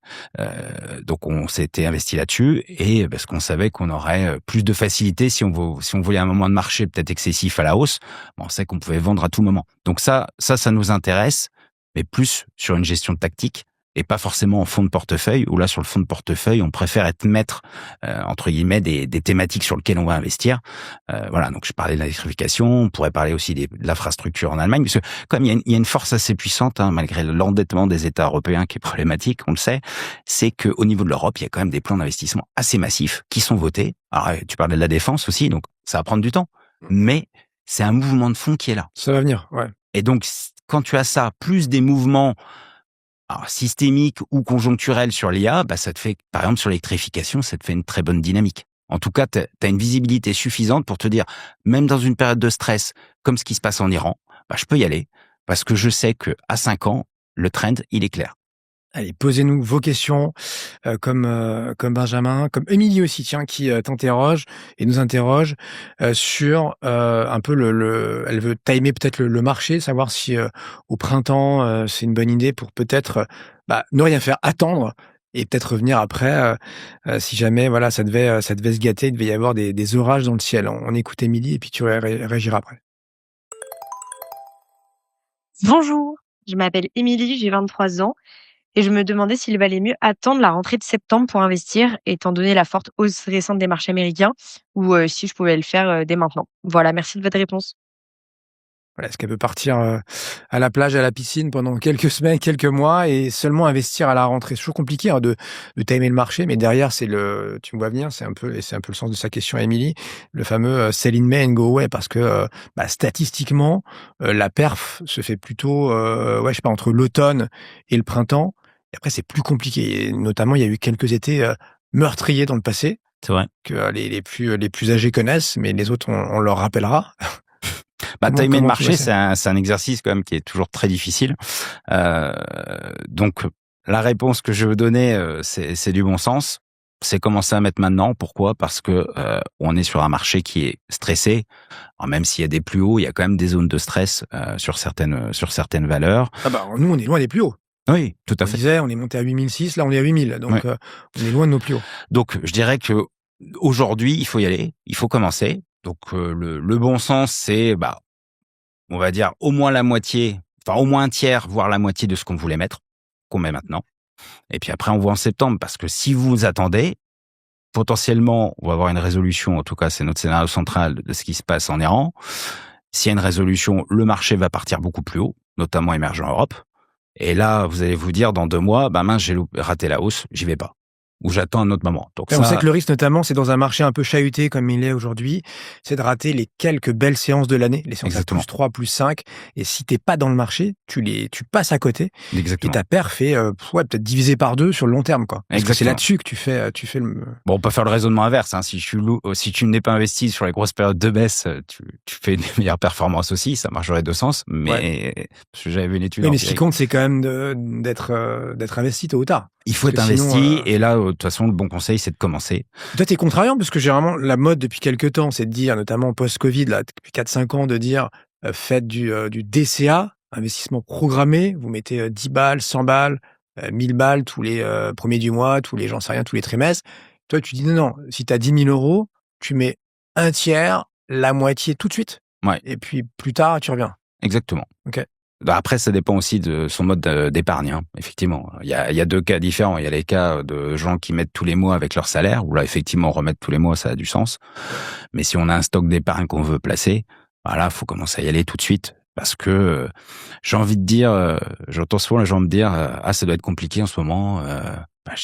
donc on s'était investi là-dessus et parce qu'on savait qu'on aurait plus de facilité si on voulait un moment de marché peut-être excessif à la hausse, on sait qu'on pouvait vendre à tout moment. Donc ça nous intéresse, mais plus sur une gestion tactique et pas forcément en fonds de portefeuille, où là, sur le fonds de portefeuille, on préfère être maître, entre guillemets, des thématiques sur lesquelles on va investir. Voilà, donc je parlais de l'électrification, on pourrait parler aussi de l'infrastructure en Allemagne, parce que comme il y a une force assez puissante, malgré l'endettement des États européens qui est problématique, on le sait, c'est qu'au niveau de l'Europe, il y a quand même des plans d'investissement assez massifs qui sont votés. Alors, tu parlais de la défense aussi, donc ça va prendre du temps, mais c'est un mouvement de fond qui est là. Ça va venir, ouais. Et donc, quand tu as ça, plus des mouvements systémiques ou conjoncturels sur l'IA, ça te fait, par exemple, sur l'électrification, ça te fait une très bonne dynamique. En tout cas, tu as une visibilité suffisante pour te dire, même dans une période de stress, comme ce qui se passe en Iran, je peux y aller, parce que je sais que à 5 ans, le trend, il est clair. Allez, posez-nous vos questions, comme Benjamin, comme Émilie aussi, qui t'interroge et nous interroge sur un peu elle veut timer peut-être le marché, savoir si au printemps c'est une bonne idée pour peut-être ne rien faire, attendre et peut-être revenir après si jamais voilà ça devait se gâter, il devait y avoir des orages dans le ciel. On écoute Émilie et puis tu réagiras après. Bonjour, je m'appelle Émilie, j'ai 23 ans. Et je me demandais s'il valait mieux attendre la rentrée de septembre pour investir, étant donné la forte hausse récente des marchés américains, ou si je pouvais le faire dès maintenant. Voilà, merci de votre réponse. Voilà, est-ce qu'elle peut partir à la plage, à la piscine pendant quelques semaines, quelques mois et seulement investir à la rentrée? C'est toujours compliqué de timer le marché, mais derrière, tu me vois venir, c'est un peu le sens de sa question à Émilie, le fameux sell in May and go away, parce que statistiquement, la perf se fait plutôt, entre l'automne et le printemps. Et après, c'est plus compliqué. Et notamment, il y a eu quelques étés meurtriers dans le passé. C'est vrai. Que les plus âgés connaissent, mais les autres, on leur rappellera. Timer le marché, c'est un exercice quand même qui est toujours très difficile. Donc, la réponse que je veux donner, c'est du bon sens. C'est commencer à mettre maintenant. Pourquoi? Parce que on est sur un marché qui est stressé. Alors, même s'il y a des plus hauts, il y a quand même des zones de stress sur certaines valeurs. Nous, on est loin des plus hauts. Oui, tout à fait. On est monté à 8006, là on est à 8000, donc on est loin de nos plus hauts. Donc je dirais que aujourd'hui, il faut y aller, il faut commencer. Donc le bon sens, c'est on va dire au moins la moitié, enfin au moins un tiers, voire la moitié de ce qu'on voulait mettre, qu'on met maintenant. Et puis après on voit en septembre, parce que si vous attendez, potentiellement on va avoir une résolution, en tout cas c'est notre scénario central de ce qui se passe en Iran. S'il y a une résolution, le marché va partir beaucoup plus haut, notamment émergent en Europe. Et là, vous allez vous dire, dans 2 mois, mince, j'ai raté la hausse, j'y vais pas. Ou j'attends un autre moment. Donc on sait que le risque, notamment, c'est dans un marché un peu chahuté comme il est aujourd'hui, c'est de rater les quelques belles séances de l'année, les séances à plus 3, plus 5. Et si t'es pas dans le marché, tu passes à côté. Exactement. Et ta perf est peut-être divisée par 2 sur le long terme, quoi. Parce que c'est là-dessus que tu fais le... Bon, on peut faire le raisonnement inverse. Si tu n'es pas investi sur les grosses périodes de baisse, tu fais une meilleure performance aussi. Ça marcherait de sens. Mais parce que j'avais vu une étude. Oui, mais ce qui compte, c'est quand même d'être investi tôt ou tard. Il faut être Parce que sinon, investi, et là, de toute façon, le bon conseil, c'est de commencer. Toi, t'es contrariant, parce que généralement, la mode depuis quelques temps, c'est de dire, notamment post-Covid, là, depuis 4-5 ans, de dire, faites du DCA, investissement programmé, vous mettez 10 balles, 100 balles, 1000 balles tous les premiers du mois, j'en sais rien, tous les trimestres. Toi, tu dis non, si t'as 10 000 euros, tu mets un tiers, la moitié tout de suite. Ouais. Et puis plus tard, tu reviens. Exactement. Ok. Après, ça dépend aussi de son mode d'épargne, hein. Effectivement. Il y a deux cas différents. Il y a les cas de gens qui mettent tous les mois avec leur salaire, où là, effectivement, remettre tous les mois, ça a du sens. Mais si on a un stock d'épargne qu'on veut placer, voilà, faut commencer à y aller tout de suite. Parce que j'ai envie de dire, j'entends souvent les gens me dire, ça doit être compliqué en ce moment.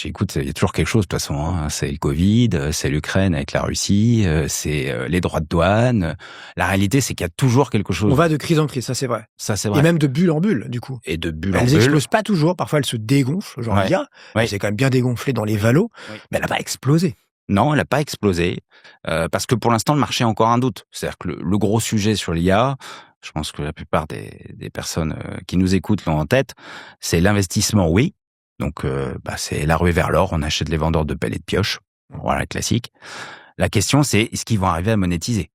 Écoute, il y a toujours quelque chose de toute façon, hein. C'est le Covid, c'est l'Ukraine avec la Russie, c'est les droits de douane. La réalité, c'est qu'il y a toujours quelque chose. On va de crise en crise, ça c'est vrai. Ça, c'est vrai. Et même de bulle en bulle, du coup. Et de bulle en Elles bulle. explosent pas toujours, parfois elles se dégonflent, genre Ouais. l'IA. Ouais. Elle s'est quand même bien dégonflée dans les valos, mais elle n'a pas explosé. Non, elle n'a pas explosé, parce que pour l'instant, le marché a encore un doute. C'est-à-dire que le gros sujet sur l'IA, je pense que la plupart des personnes qui nous écoutent l'ont en tête, c'est l'investissement, oui. Donc, c'est la ruée vers l'or, on achète les vendeurs de pelles et de pioches. Voilà, classique. La question, c'est est-ce qu'ils vont arriver à monétiser?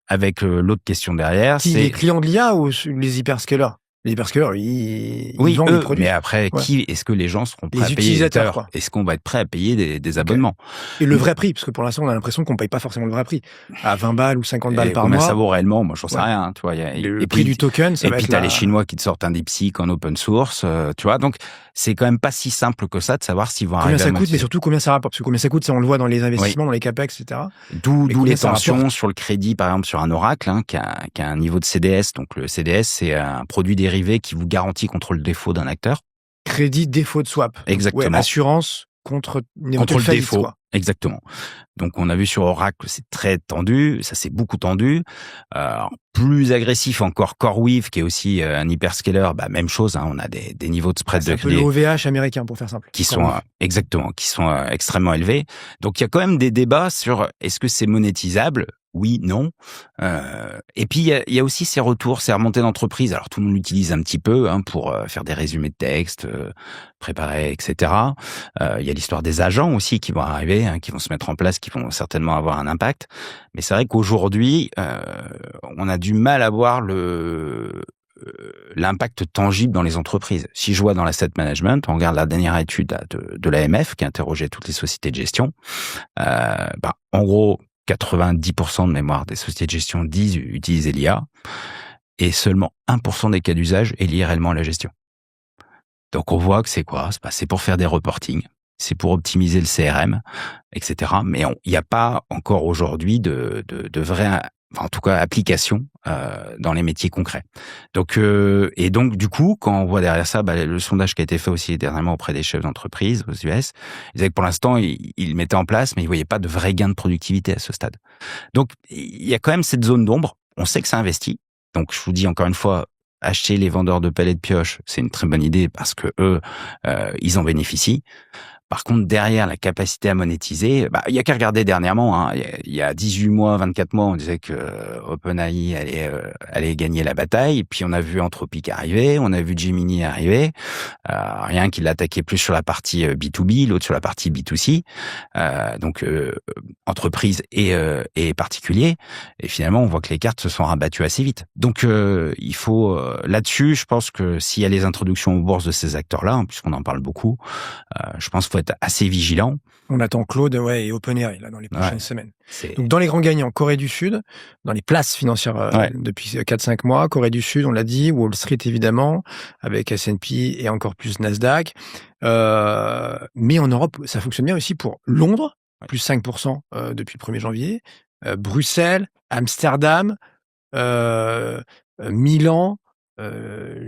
Avec l'autre question derrière, Qui, c'est... les clients de l'IA ou les hyperscalers? Les hyperscalers, ils vendent les produits. Mais après, Ouais. est-ce que les gens seront prêts Les à payer utilisateurs, quoi. Est-ce qu'on va être prêt à payer des abonnements? Et le vrai prix, parce que pour l'instant, on a l'impression qu'on paye pas forcément le vrai prix. À 20 balles ou 50 balles Et par combien mois. ça vaut réellement? Moi, j'en sais Ouais. rien, hein, tu vois. Le prix du token, ça et va puis être t'as là. les Chinois qui te sortent un DeepSeek en open source, tu vois. Donc c'est quand même pas si simple que ça de savoir s'ils vont Combien arriver ça à coûte, mais monétiser. surtout combien ça rapporte. Parce que combien ça coûte, ça on le voit dans les investissements, dans les capex, etc. D'où Mais les combien ça tensions rapporte sur le crédit, par exemple sur un Oracle, hein, qui a un niveau de CDS. Donc le CDS, c'est un produit dérivé qui vous garantit contre le défaut d'un acteur. Crédit défaut de swap. Exactement. Ouais, assurance contre une Contre éventuelle le faillite, défaut. quoi. Exactement. Donc on a vu sur Oracle que c'est très tendu, ça s'est beaucoup tendu. Plus agressif encore CoreWeave, qui est aussi un hyperscaler, même chose, hein, on a des niveaux de spread C'est de un peu le crédit OVH américain, pour faire simple. qui sont extrêmement élevés. Donc il y a quand même des débats sur est-ce que c'est monétisable? Oui, non. Et puis il y a aussi ces retours, ces remontées d'entreprise. Alors tout le monde l'utilise un petit peu pour faire des résumés de texte, préparer, etc. Il y a l'histoire des agents aussi qui vont arriver, hein, qui vont se mettre en place, qui vont certainement avoir un impact. Mais c'est vrai qu'aujourd'hui, on a du mal à voir l'impact tangible dans les entreprises. Si je vois dans l'asset management, on regarde la dernière étude là, de l'AMF qui interrogeait toutes les sociétés de gestion. En gros, 90% de mémoire des sociétés de gestion disent utiliser l'IA, et seulement 1% des cas d'usage est lié réellement à la gestion. Donc on voit que c'est quoi? C'est pour faire des reportings, c'est pour optimiser le CRM, etc. Mais il n'y a pas encore aujourd'hui de vraie, en tout cas, application dans les métiers concrets. Donc et donc du coup, quand on voit derrière ça, le sondage qui a été fait aussi dernièrement auprès des chefs d'entreprise aux US, ils disaient que pour l'instant ils le mettaient en place, mais ils voyaient pas de vrai gain de productivité à ce stade. Donc il y a quand même cette zone d'ombre. On sait que ça investit. Donc je vous dis encore une fois, acheter les vendeurs de pelles et de pioches, c'est une très bonne idée parce que eux, ils en bénéficient. Par contre, derrière la capacité à monétiser, il y a qu'à regarder dernièrement. Hein, il y a 18 mois, 24 mois, on disait que OpenAI allait gagner la bataille. Et puis on a vu Anthropic arriver, on a vu Gemini arriver. Rien qu'il l'attaquait plus sur la partie B2B, l'autre sur la partie B2C. Donc entreprise et particulier. Et finalement, on voit que les cartes se sont rabattues assez vite. Donc il faut là-dessus, je pense que s'il y a les introductions aux bourses de ces acteurs-là, hein, puisqu'on en parle beaucoup, je pense qu'il faut être assez vigilant. On attend Claude et OpenAI là, dans les prochaines semaines. C'est... Donc dans les grands gagnants, Corée du Sud, dans les places financières depuis 4-5 mois, Corée du Sud, on l'a dit, Wall Street évidemment, avec S&P et encore plus Nasdaq. Mais en Europe, ça fonctionne bien aussi pour Londres, plus 5% depuis le 1er janvier, Bruxelles, Amsterdam, Milan,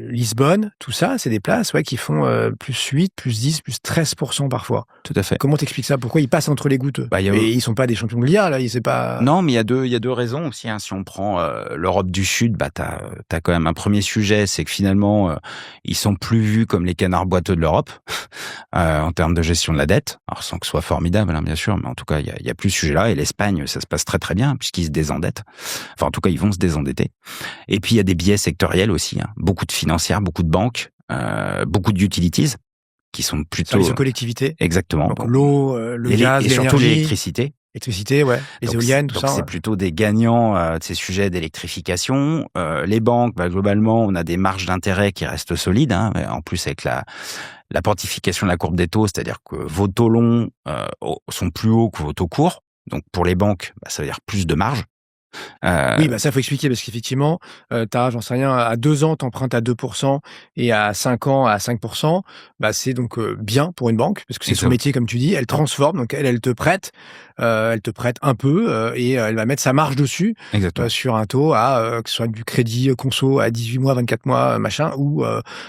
Lisbonne, tout ça, c'est des places qui font plus 8, plus 10, plus 13% parfois. Tout à fait. Comment t'expliques ça? Pourquoi ils passent entre les gouttes? Et ils sont pas des champions de l'IA, là, c'est pas... Non, mais il y a deux raisons aussi. Hein. Si on prend l'Europe du Sud, t'as quand même un premier sujet, c'est que finalement, ils sont plus vus comme les canards boiteux de l'Europe en termes de gestion de la dette. Alors sans que ce soit formidable, hein, bien sûr, mais en tout cas, il y a plus ce sujet-là. Et l'Espagne, ça se passe très très bien puisqu'ils se désendettent. Enfin, en tout cas, ils vont se désendetter. Et puis il y a des biais sectoriels aussi. Hein. Beaucoup de financières, beaucoup de banques, beaucoup d'utilities. qui sont plutôt Services aux collectivités. exactement Donc l'eau, le gaz, et surtout l'énergie. l'électricité. L'électricité, ouais. Les éoliennes, tout ça. C'est plutôt des gagnants de ces sujets d'électrification. Les banques, globalement, on a des marges d'intérêt qui restent solides. Hein, en plus, avec la pontification de la courbe des taux, c'est-à-dire que vos taux longs sont plus hauts que vos taux courts. Donc pour les banques, ça veut dire plus de marge. Oui, ça faut expliquer parce qu'effectivement, t'as, j'en sais rien, à 2 ans, t'empruntes à 2% et à 5 ans à 5%. C'est donc bien pour une banque parce que c'est son métier, comme tu dis. Elle transforme, donc elle te prête un peu et elle va mettre sa marge dessus sur un taux à que ce soit du crédit conso à 18 mois, 24 mois, machin, ou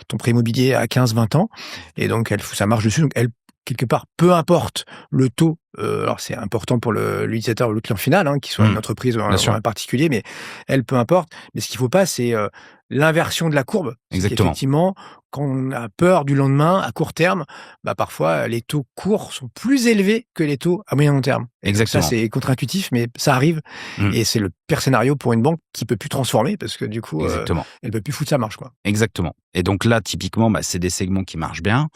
ton prêt immobilier à 15, 20 ans. Et donc elle fout sa marge dessus. Donc elle, quelque part, peu importe le taux, alors c'est important pour l'utilisateur ou le client final, hein, qu'il soit une entreprise ou un particulier, mais elle, peu importe. Mais ce qu'il faut pas, c'est l'inversion de la courbe. Exactement. Effectivement, quand on a peur du lendemain, à court terme, parfois les taux courts sont plus élevés que les taux à moyen long terme. Exactement. Ça, c'est contre-intuitif, mais ça arrive. Et c'est le pire scénario pour une banque qui peut plus transformer parce que du coup, elle peut plus foutre sa marge, quoi. Exactement. Et donc là, typiquement, c'est des segments qui marchent bien.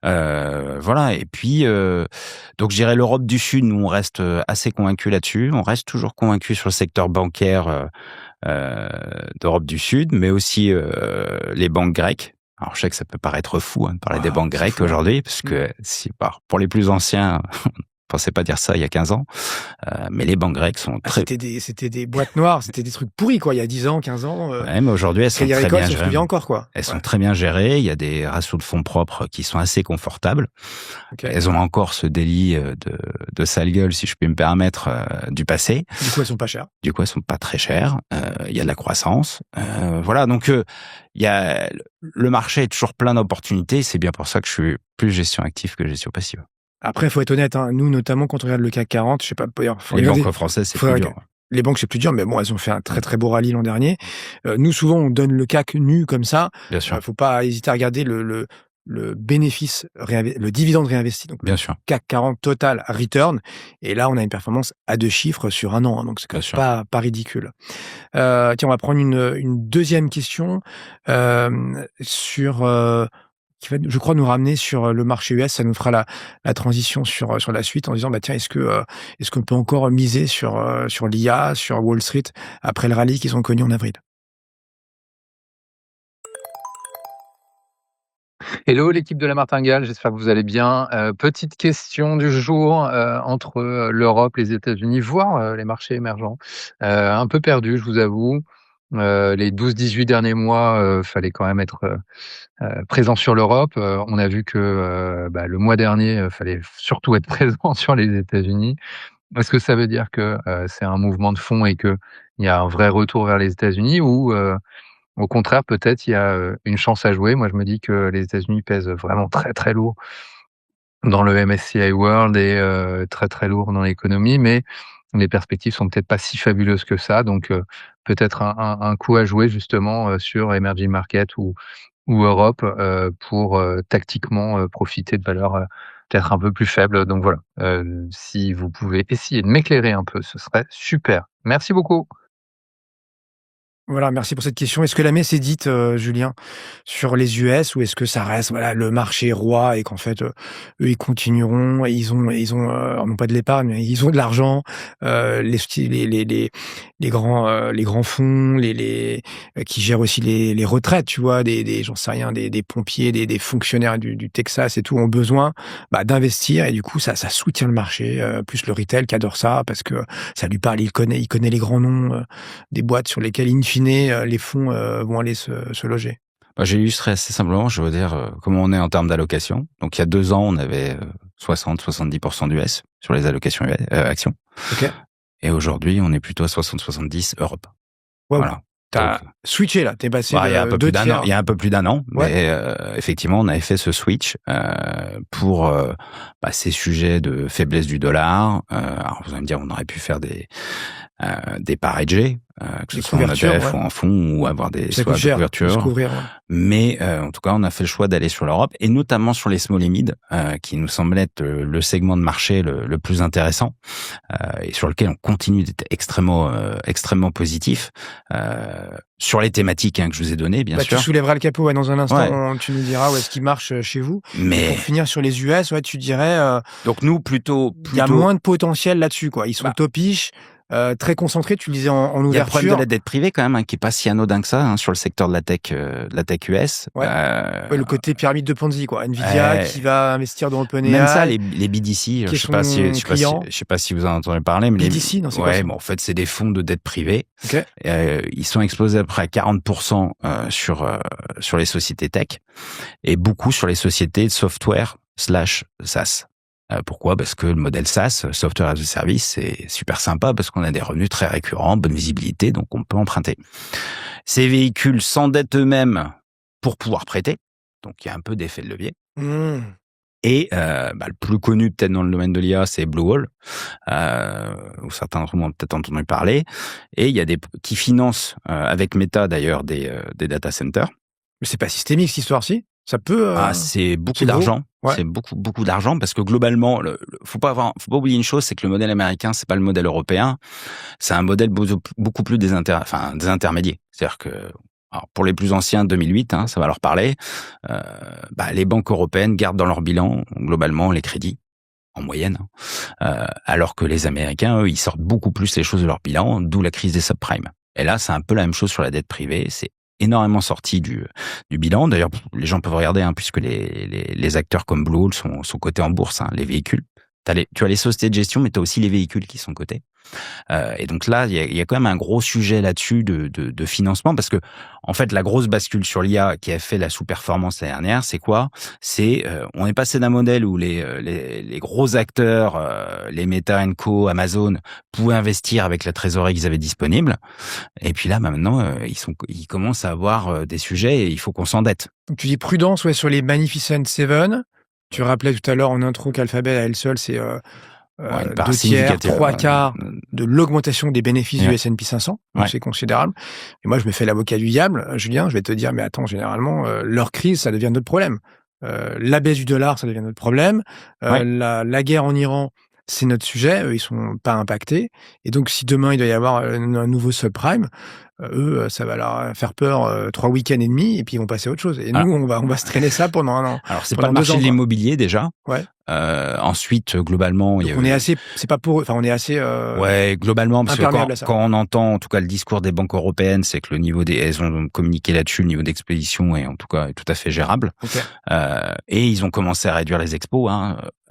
Voilà. Et puis, donc je dirais l'Europe du Sud, nous, on reste assez convaincus là-dessus. On reste toujours convaincus sur le secteur bancaire d'Europe du Sud, mais aussi les banques grecques. Alors je sais que ça peut paraître fou de parler des banques grecques aujourd'hui, parce que pour les plus anciens, je pensais pas dire ça il y a 15 ans, mais les banques grecques sont très... C'était des boîtes noires, c'était des trucs pourris, quoi, il y a 10 ans, 15 ans. Ouais, mais aujourd'hui, elles sont très bien gérées. Encore, quoi. Elles sont très bien gérées, il y a des ratios de fonds propres qui sont assez confortables. Elles ont encore ce délit de sale gueule, si je puis me permettre, du passé. Du coup, elles sont pas chères. Du coup, elles sont pas très chères. Il y a de la croissance. Voilà, donc le marché est toujours plein d'opportunités. C'est bien pour ça que je suis plus gestion active que gestion passive. Après, il faut être honnête, hein, nous, notamment, quand on regarde le CAC 40, je sais pas, les banques françaises, c'est plus dur. Les banques, c'est plus dur, mais bon, elles ont fait un très, très beau rallye l'an dernier. Nous, souvent, on donne le CAC nu comme ça. Bien sûr. Faut pas hésiter à regarder le bénéfice, le dividende réinvesti. Donc, bien sûr. CAC 40 total return. Et là, on a une performance à 2 chiffres sur un an. Hein, donc, c'est quand même pas ridicule. Tiens, on va prendre une deuxième question, qui va, je crois, nous ramener sur le marché US. Ça nous fera la transition sur la suite en disant, tiens, est-ce qu'on peut encore miser sur l'IA, sur Wall Street après le rallye qu'ils ont connu en avril? Hello l'équipe de la Martingale, j'espère que vous allez bien. Petite question du jour entre l'Europe, les États-Unis, voire les marchés émergents. Un peu perdu, je vous avoue. Les 12-18 derniers mois, fallait quand même être présent sur l'Europe. On a vu que le mois dernier, fallait surtout être présent sur les États-Unis. Est-ce que ça veut dire que c'est un mouvement de fond et qu'il y a un vrai retour vers les États-Unis ou au contraire, peut-être il y a une chance à jouer? Moi, je me dis que les États-Unis pèsent vraiment très très lourd dans le MSCI World et très très lourd dans l'économie, mais les perspectives sont peut-être pas si fabuleuses que ça. Donc peut-être un coup à jouer justement sur emerging market ou Europe pour tactiquement profiter de valeurs peut-être un peu plus faibles. Donc voilà, si vous pouvez essayer de m'éclairer un peu, ce serait super. Merci beaucoup. Voilà, merci pour cette question. Est-ce que la messe est dite, Julien, sur les US, ou est-ce que ça reste le marché roi et qu'en fait eux ils continueront, et ils ont non pas de l'épargne, mais ils ont de l'argent, les grands fonds, qui gèrent aussi les retraites, tu vois, j'en sais rien, des pompiers, des fonctionnaires du Texas et tout ont besoin d'investir, et du coup ça soutient le marché, plus le retail qui adore ça parce que ça lui parle, il connaît les grands noms des boîtes sur lesquelles in fine les fonds vont aller se loger. J'ai illustré assez simplement, je veux dire, comment on est en termes d'allocation. Donc il y a 2 ans, on avait 60-70% d'US sur les allocations actions. Okay. Et aujourd'hui, on est plutôt à 60-70 Europe. Wow. Voilà. T'as switché là, t'es passé il y a un peu plus d'un an. Il y a un peu plus d'un an, ouais. Mais effectivement, on avait fait ce switch pour ces sujets de faiblesse du dollar. Alors vous allez me dire, on aurait pu faire des des parts hedgées, que Des ce soit en couvertures, ETF ouais. ou en fonds, ou avoir des Ça swaps coûte de cher de se couverture. couvrir. Ouais. Mais en tout cas, on a fait le choix d'aller sur l'Europe, et notamment sur les small et mid, qui nous semble être le segment de marché le plus intéressant, et sur lequel on continue d'être extrêmement positif. Sur les thématiques que je vous ai données, bien sûr. Tu soulèveras le capot dans un instant. Ouais. Tu nous diras où est-ce qu'il marche chez vous. Mais Et pour finir sur les US, tu dirais donc nous plutôt il y a moins de potentiel là-dessus, quoi. Ils sont topiches, très concentrés. Tu le disais en ouverture. Il y a le problème de la dette privée quand même, qui est pas si anodin que ça, sur le secteur de la tech US. Ouais. Le côté pyramide de Ponzi, quoi. Nvidia qui va investir dans OpenAI. Même ça, les BDC, je sais pas si vous en entendez parler, mais BDC, non, c'est quoi ça ? En fait, c'est des fonds de dette privée. Okay. Ils sont exposés à peu près à 40% sur les sociétés tech, et beaucoup sur les sociétés de software / SaaS. Pourquoi ? Parce que le modèle SaaS, Software as a Service, c'est super sympa parce qu'on a des revenus très récurrents, bonne visibilité, donc on peut emprunter. Ces véhicules s'endettent eux-mêmes pour pouvoir prêter, donc il y a un peu d'effet de levier. Et le plus connu peut-être dans le domaine de l'IA, c'est Blue Wall, où certains d'entre vous ont peut-être entendu parler. Et il y a qui financent, avec Meta d'ailleurs, des data centers. Mais c'est pas systémique cette histoire-ci ? Ça peut. C'est beaucoup d'argent. Ouais. C'est beaucoup d'argent, parce que globalement, faut pas oublier une chose, c'est que le modèle américain, c'est pas le modèle européen. C'est un modèle beaucoup plus des intermédiaires. C'est-à-dire que, alors pour les plus anciens, 2008, ça va leur parler. Les banques européennes gardent dans leur bilan globalement les crédits en moyenne, alors que les Américains, eux, ils sortent beaucoup plus les choses de leur bilan, d'où la crise des subprimes. Et là, c'est un peu la même chose sur la dette privée. C'est énormément sorti du bilan. D'ailleurs, les gens peuvent regarder, puisque les acteurs comme Blue Wall sont cotés en bourse, les véhicules. Tu as les sociétés de gestion, mais tu as aussi les véhicules qui sont cotés. Et donc là, il y a quand même un gros sujet là-dessus de financement, parce que en fait, la grosse bascule sur l'IA qui a fait la sous-performance l'année dernière, c'est quoi ? C'est on est passé d'un modèle où les gros acteurs, les Meta & Co, Amazon, pouvaient investir avec la trésorerie qu'ils avaient disponible, et puis là, maintenant, ils commencent à avoir des sujets et il faut qu'on s'endette. Donc tu dis prudence, sur les Magnificent Seven. Tu rappelais tout à l'heure en intro qu'Alphabet à elle seule, c'est 2/3, 3/4 de l'augmentation des bénéfices du S&P 500. Donc c'est considérable. Et moi, je me fais l'avocat du diable, Julien. Je vais te dire, mais attends, généralement, leur crise, ça devient notre problème. La baisse du dollar, ça devient notre problème. La guerre en Iran, c'est notre sujet. Eux, ils sont pas impactés. Et donc, si demain, il doit y avoir un nouveau subprime, eux, ça va leur faire peur 3 week-ends et demi, et puis ils vont passer à autre chose. Et nous, on va se traîner ça pendant un an. Alors, c'est pas le marché de l'immobilier, déjà. Ensuite, globalement, donc on est assez, c'est pas pour eux. Enfin, on est assez. Globalement, parce que quand on entend, en tout cas, le discours des banques européennes, c'est que elles ont communiqué là-dessus, le niveau d'exposition est en tout cas tout à fait gérable. Et ils ont commencé à réduire les expos.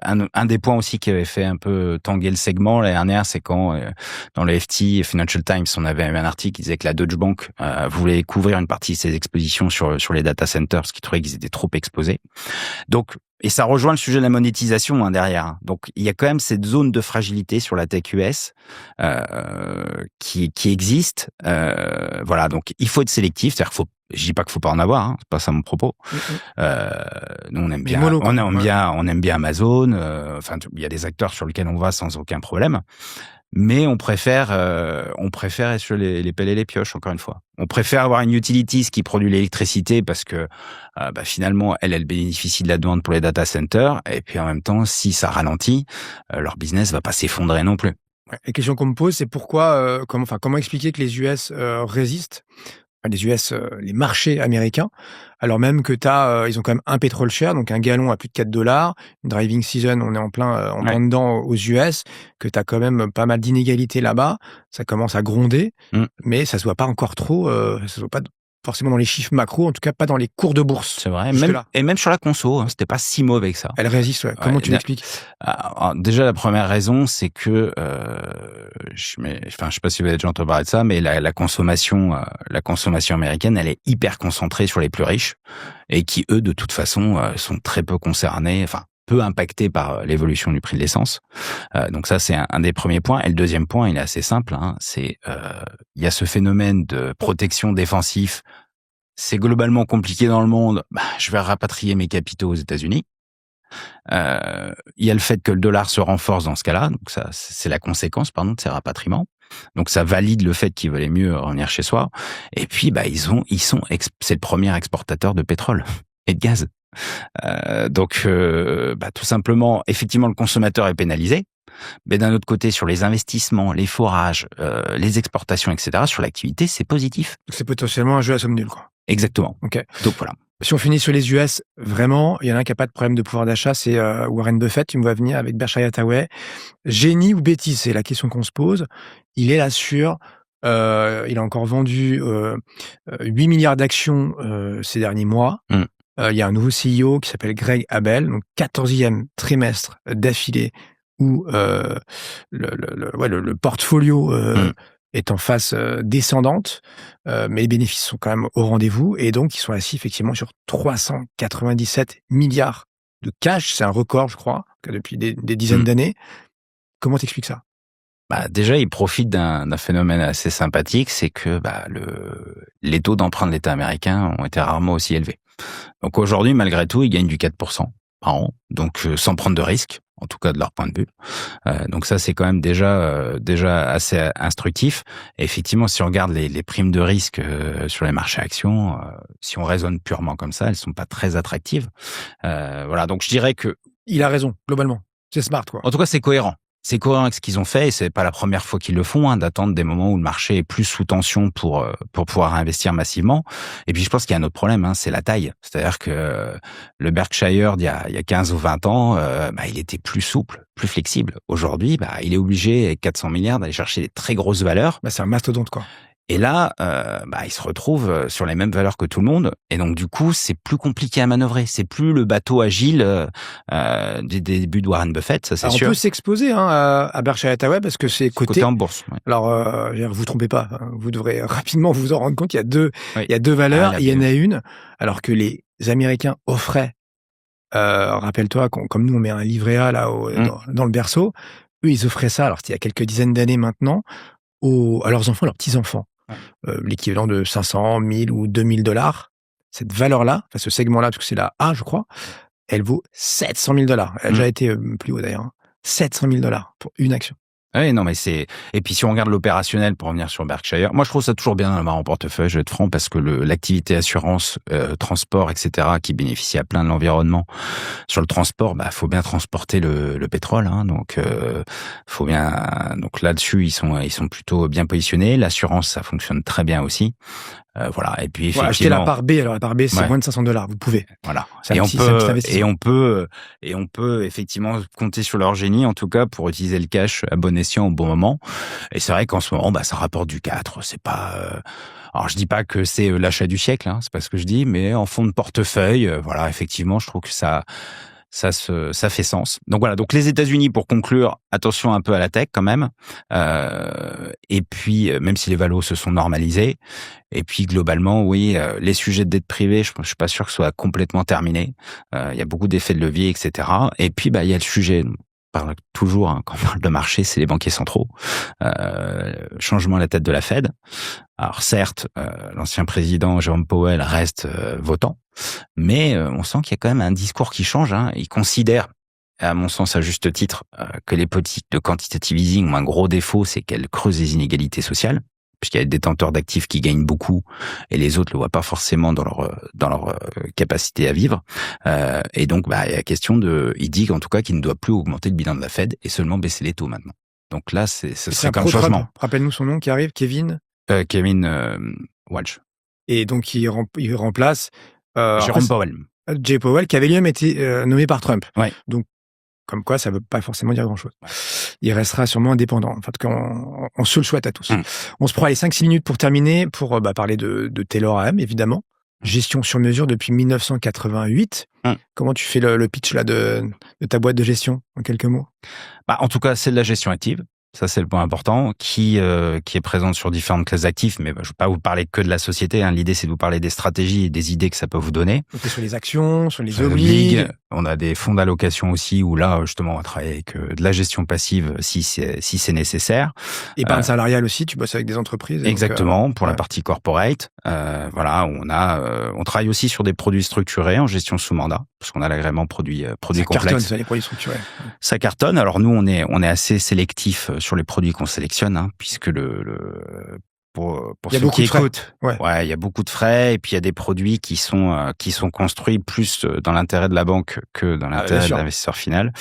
Un des points aussi qui avait fait un peu tanguer le segment l'année dernière, c'est quand dans le FT, Financial Times, on avait un article qui disait que la Deutsche Bank voulait couvrir une partie de ses expositions sur les data centers, parce qu'ils trouvaient qu'ils étaient trop exposés. Donc, et ça rejoint le sujet de la monétisation derrière. Donc, il y a quand même cette zone de fragilité sur la tech US qui existe. Voilà, donc il faut être sélectif. C'est-à-dire je dis pas qu'il faut pas en avoir, c'est pas ça mon propos. Nous on aime bien, on aime bien Amazon. Il y a des acteurs sur lesquels on va sans aucun problème. Mais on préfère être sur les pelles et les pioches, encore une fois. On préfère avoir une utilities qui produit l'électricité parce que finalement, elle bénéficie de la demande pour les data centers. Et puis en même temps, si ça ralentit, leur business va pas s'effondrer non plus. La question qu'on me pose, c'est pourquoi, comment expliquer que les US résistent, les marchés américains, alors même que ils ont quand même un pétrole cher, donc un gallon à plus de $4, une driving season, on est en plein dedans aux US, que tu as quand même pas mal d'inégalités là-bas, ça commence à gronder, mais ça se voit pas encore trop, ça se voit pas forcément dans les chiffres macro, en tout cas pas dans les cours de bourse. C'est vrai, même sur la conso, c'était pas si mauvais que ça. Elle résiste, Comment tu l'expliques ? Déjà, la première raison, c'est que, je sais pas si vous avez déjà entendu parler de ça, mais la consommation américaine, elle est hyper concentrée sur les plus riches, et qui, eux, de toute façon, sont très peu concernés, peu impacté par l'évolution du prix de l'essence. Donc ça, c'est un des premiers points. Et le deuxième point, il est assez simple. C'est il y a ce phénomène de protection défensif. C'est globalement compliqué dans le monde. Je vais rapatrier mes capitaux aux États-Unis. Il y a le fait que le dollar se renforce dans ce cas-là. Donc ça, c'est la conséquence, de ces rapatriements. Donc ça valide le fait qu'il valait mieux revenir chez soi. Et puis c'est le premier exportateur de pétrole et de gaz. Donc tout simplement, effectivement, le consommateur est pénalisé. Mais d'un autre côté, sur les investissements, les forages, les exportations, etc., sur l'activité, c'est positif. C'est potentiellement un jeu à somme nulle, quoi. Exactement. Ok. Donc voilà. Si on finit sur les US, vraiment, il y en a un qui n'a pas de problème de pouvoir d'achat, c'est Warren Buffett. Tu me vois venir avec Berkshire Hathaway. Génie ou bêtise, c'est la question qu'on se pose. Il est là sur... il a encore vendu 8 milliards d'actions ces derniers mois. Il y a un nouveau CEO qui s'appelle Greg Abel, donc 14e trimestre d'affilée où le portfolio est en phase descendante, mais les bénéfices sont quand même au rendez-vous, et donc ils sont assis effectivement sur 397 milliards de cash. C'est un record, je crois, depuis des dizaines d'années. Comment t'expliques ça? Déjà, il profite d'un phénomène assez sympathique, c'est que les taux d'emprunt de l'État américain ont été rarement aussi élevés. Donc aujourd'hui, malgré tout, ils gagnent du 4% par an, donc sans prendre de risques, en tout cas de leur point de vue. Donc ça, c'est quand même déjà assez instructif. Et effectivement, si on regarde les primes de risque sur les marchés actions, si on raisonne purement comme ça, elles sont pas très attractives. Voilà, donc je dirais que... Il a raison, globalement. C'est smart, quoi. En tout cas, c'est cohérent. C'est cohérent avec ce qu'ils ont fait, et c'est pas la première fois qu'ils le font, d'attendre des moments où le marché est plus sous tension pour pouvoir investir massivement. Et puis je pense qu'il y a un autre problème, c'est la taille. C'est-à-dire que le Berkshire d'il y a 15 ou 20 ans, il était plus souple, plus flexible. Aujourd'hui, il est obligé, avec 400 milliards, d'aller chercher des très grosses valeurs. C'est un mastodonte, quoi. Et là, il se retrouve sur les mêmes valeurs que tout le monde, et donc du coup, c'est plus compliqué à manœuvrer. C'est plus le bateau agile des débuts de Warren Buffett, ça c'est sûr. On peut s'exposer à Berkshire Hathaway parce que c'est coté en bourse. Ouais. Alors, vous trompez pas, vous devrez rapidement vous en rendre compte. Il y a deux valeurs. Il y en a une, alors que les Américains offraient. Rappelle-toi, comme nous on met un livret A là dans le berceau, eux ils offraient ça. Alors c'était il y a quelques dizaines d'années maintenant à leurs enfants, leurs petits enfants. L'équivalent de 500, 1000 ou 2000 $. Cette valeur-là, ce segment-là, parce que c'est la A, je crois, elle vaut 700 000 $. Elle a déjà été plus haut d'ailleurs. 700 000 $ pour une action. Oui, non, mais et puis si on regarde l'opérationnel, pour revenir sur Berkshire, moi je trouve ça toujours bien d'avoir en portefeuille, je vais être franc, parce que l'activité assurance, transport, etc., qui bénéficie à plein de l'environnement. Sur le transport, faut bien transporter le pétrole, donc faut bien. Donc là-dessus, ils sont plutôt bien positionnés. L'assurance, ça fonctionne très bien aussi. Voilà. Et puis effectivement, acheter la part B. Alors la part B, c'est moins de 500 $. Vous pouvez. Voilà. On peut effectivement compter sur leur génie, en tout cas, pour utiliser le cash à bon escient au bon moment. Et c'est vrai qu'en ce moment, ça rapporte du 4. C'est pas. Alors je dis pas que c'est l'achat du siècle, c'est pas ce que je dis, mais en fond de portefeuille, voilà, effectivement, je trouve que ça fait sens. Donc voilà, donc les États-Unis, pour conclure, attention un peu à la tech quand même. Et puis, même si les valos se sont normalisés, et puis globalement, oui, les sujets de dette privée, je suis pas sûr que ce soit complètement terminé. Il y a beaucoup d'effets de levier, etc. Et puis, il y a le sujet. On parle toujours, quand on parle de marché, c'est les banquiers centraux. Changement à la tête de la Fed. Alors certes, l'ancien président Jerome Powell reste votant, mais on sent qu'il y a quand même un discours qui change. Il considère, à mon sens à juste titre, que les politiques de quantitative easing ont un gros défaut, c'est qu'elles creusent les inégalités sociales, puisqu'il y a des détenteurs d'actifs qui gagnent beaucoup et les autres le voient pas forcément dans leur capacité à vivre. Et donc, il y a question il dit qu'en tout cas qu'il ne doit plus augmenter le bilan de la Fed et seulement baisser les taux maintenant. Donc là, ce serait comme changement. Rappelle-nous son nom qui arrive, Kevin Walsh. Et donc il remplace Jerome Powell. Jay Powell, qui avait lui-même été nommé par Trump. Ouais. Donc, comme quoi, ça veut pas forcément dire grand-chose. Ouais. Il restera sûrement indépendant. En tout cas, on se le souhaite à tous. On se prend les 5-6 minutes pour terminer, pour parler de Taylor AM, évidemment. Gestion sur mesure depuis 1988. Comment tu fais le pitch là de ta boîte de gestion, en quelques mots? En tout cas, c'est de la gestion active. Ça, c'est le point important, qui est présente sur différentes classes d'actifs, mais je ne vais pas vous parler que de la société. L'idée, c'est de vous parler des stratégies et des idées que ça peut vous donner. Donc, sur les actions, sur les obliges. On a des fonds d'allocation aussi où là, justement, on va travailler avec de la gestion passive si c'est nécessaire. Épargne salariale aussi, tu bosses avec des entreprises. Exactement, pour la partie corporate. Voilà, on travaille aussi sur des produits structurés en gestion sous mandat, parce qu'on a l'agrément produits complexes. Ça cartonne, ça, les produits structurés. Ça cartonne. Alors nous, on est assez sélectif sur les produits qu'on sélectionne, hein, puisque pour ceux qui écoutent, il y a beaucoup de frais, et puis il y a des produits qui sont construits plus dans l'intérêt de la banque que dans l'intérêt de l'investisseur final.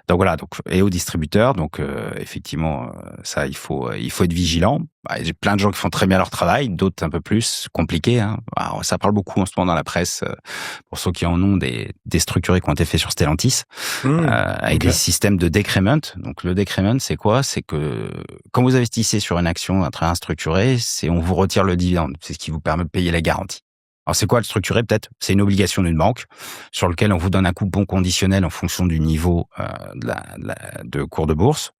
Donc voilà, et aux distributeurs. Donc effectivement, ça il faut être vigilant. J'ai plein de gens qui font très bien leur travail, d'autres un peu plus compliqués. Hein. Alors, ça parle beaucoup en ce moment dans la presse, pour ceux qui en ont, des structurés qui ont été faits sur Stellantis, avec des systèmes de decrement. Donc le decrement, c'est quoi? C'est que quand vous investissez sur une action à travers un structuré, on vous retire le dividende. C'est ce qui vous permet de payer la garantie. Alors c'est quoi le structuré? Peut-être c'est une obligation d'une banque sur lequel on vous donne un coupon conditionnel en fonction du niveau de cours de bourse,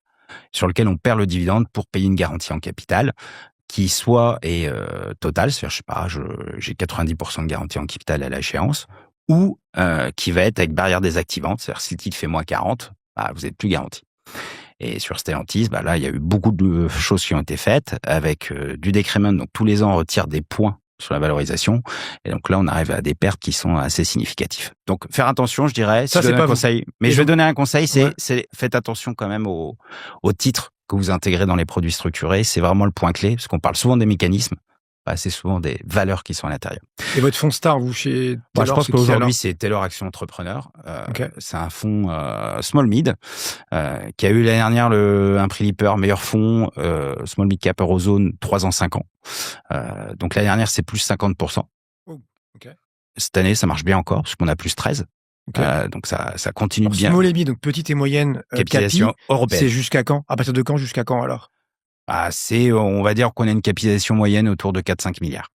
sur lequel on perd le dividende pour payer une garantie en capital qui soit est totale, c'est-à-dire, je sais pas, j'ai 90% de garantie en capital à l'échéance, ou qui va être avec barrière désactivante, c'est-à-dire si le titre fait moins 40, vous n'êtes plus garanti. Et sur Stellantis, là, il y a eu beaucoup de choses qui ont été faites avec du decrement, donc tous les ans on retire des points sur la valorisation, et donc là on arrive à des pertes qui sont assez significatives. Donc faire attention, je dirais. Ça, c'est pas un conseil, mais je vais donner un conseil, c'est faites attention quand même aux titres que vous intégrez dans les produits structurés. C'est vraiment le point clé, parce qu'on parle souvent des mécanismes, pas assez souvent des valeurs qui sont à l'intérieur. Et votre fonds star, vous chez Taylor, je pense qu'aujourd'hui c'est Taylor Action Entrepreneur. C'est un fonds small mid qui a eu l'année dernière un prix Lipper meilleur fonds small mid cap Eurozone 3 ans 5 ans. Donc l'année dernière c'est plus 50%. Cette année ça marche bien encore parce qu'on a plus 13. Donc ça continue de bien. Small et mid, donc petite et moyenne capitalisation européenne. C'est jusqu'à quand? À partir de quand jusqu'à quand alors? On va dire qu'on a une capitalisation moyenne autour de 4-5 milliards.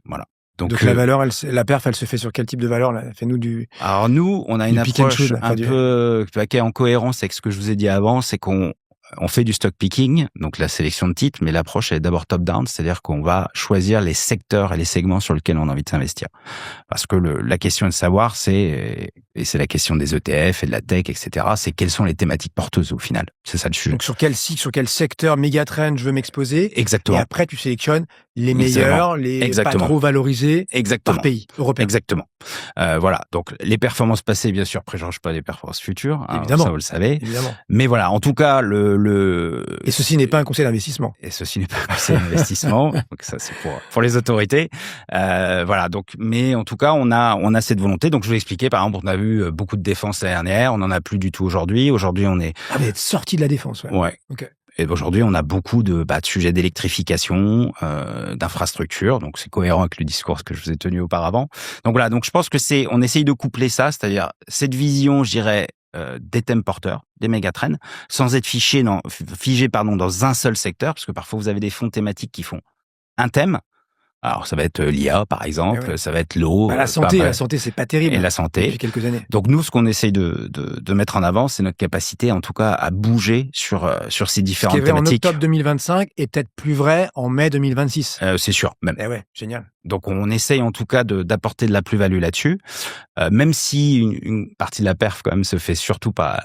Voilà. Donc la valeur, la perf, elle se fait sur quel type de valeur là? Fais-nous du. Alors nous, on a une approche un peu qui est en cohérence avec ce que je vous ai dit avant, c'est qu'on fait du stock picking, donc la sélection de titres, mais l'approche est d'abord top-down, c'est-à-dire qu'on va choisir les secteurs et les segments sur lesquels on a envie de s'investir. Parce que la question de savoir, c'est la question des ETF et de la tech, etc., c'est quelles sont les thématiques porteuses au final. C'est ça le sujet. Donc sur quel cycle, sur quel secteur mégatrend je veux m'exposer? Exactement. Et après, tu sélectionnes les meilleurs, les pas trop valorisés par pays européen. Exactement. Voilà. Donc les performances passées, bien sûr, préjugent pas des performances futures. Évidemment. Ça, vous le savez. Évidemment. Mais voilà. En tout cas, Et ceci n'est pas un conseil d'investissement. Et ceci n'est pas un conseil d'investissement. Donc ça, c'est pour les autorités. Voilà. Donc, mais en tout cas, on a cette volonté. Donc je vais expliquer. Par exemple, on a vu beaucoup de défense l'année dernière. On en a plus du tout aujourd'hui. Aujourd'hui, on est. Vous êtes sorti de la défense. Ouais. Ok. Et aujourd'hui, on a beaucoup de sujets d'électrification, d'infrastructures. Donc, c'est cohérent avec le discours que je vous ai tenu auparavant. Donc voilà. Donc, je pense que on essaye de coupler ça, c'est-à-dire cette vision, je dirais, des thèmes porteurs, des mégatrends, sans être figé dans un seul secteur, parce que parfois vous avez des fonds thématiques qui font un thème. Alors ça va être l'IA par exemple, ça va être l'eau. La santé, c'est pas terrible. Et la santé. Depuis quelques années. Donc nous, ce qu'on essaye de mettre en avant, c'est notre capacité, en tout cas, à bouger sur ces différentes thématiques. Ce qui est vrai en octobre 2025 est peut-être plus vrai en mai 2026. C'est sûr, même. Eh ouais, génial. Donc on essaye en tout cas d'apporter de la plus-value là-dessus, même si une partie de la perf quand même se fait surtout par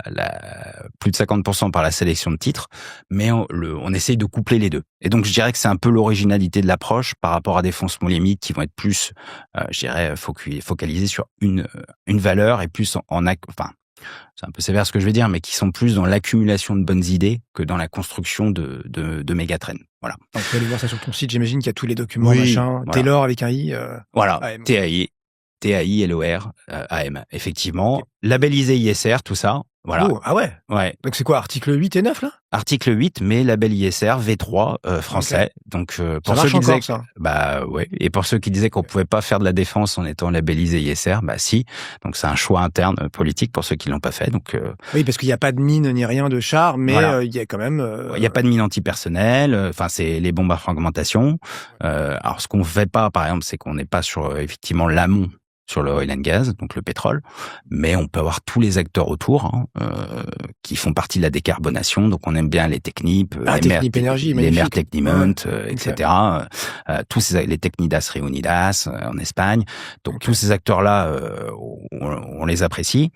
plus de 50% par la sélection de titres, mais on essaye de coupler les deux. Et donc je dirais que c'est un peu l'originalité de l'approche par rapport à des fonds small limit qui vont être plus, je dirais, focalisés sur une valeur et plus enfin, c'est un peu sévère ce que je vais dire, mais qui sont plus dans l'accumulation de bonnes idées que dans la construction de mégatrends. Voilà. On peut aller voir ça sur ton site, j'imagine qu'il y a tous les documents, machin. Voilà. Taylor avec un I. Voilà, TAI-LOR, AM, effectivement. Okay. Labellisé ISR, tout ça. Voilà. Oh, ah ouais. Ouais. Donc c'est quoi, article 8 et 9 là? Article 8, mais label ISR V3 français. Okay. Donc pour ça ceux qui disaient ça. Ouais, et pour ceux qui disaient qu'on pouvait pas faire de la défense en étant labellisé ISR, si. Donc c'est un choix interne politique pour ceux qui l'ont pas fait. Donc oui, parce qu'il y a pas de mine ni rien de char, mais voilà. Il y a quand même il y a pas de mine antipersonnelle, enfin c'est les bombes à fragmentation. Alors ce qu'on fait pas par exemple, c'est qu'on n'est pas sur effectivement l'amont sur le oil and gas, donc le pétrole, mais on peut avoir tous les acteurs autour qui font partie de la décarbonation. Donc on aime bien les Technip, Technip Énergie, les Mer Techniment, Ouais, etc. Tous les Technidas Reunidas en Espagne. Donc tous ces acteurs-là, on les apprécie,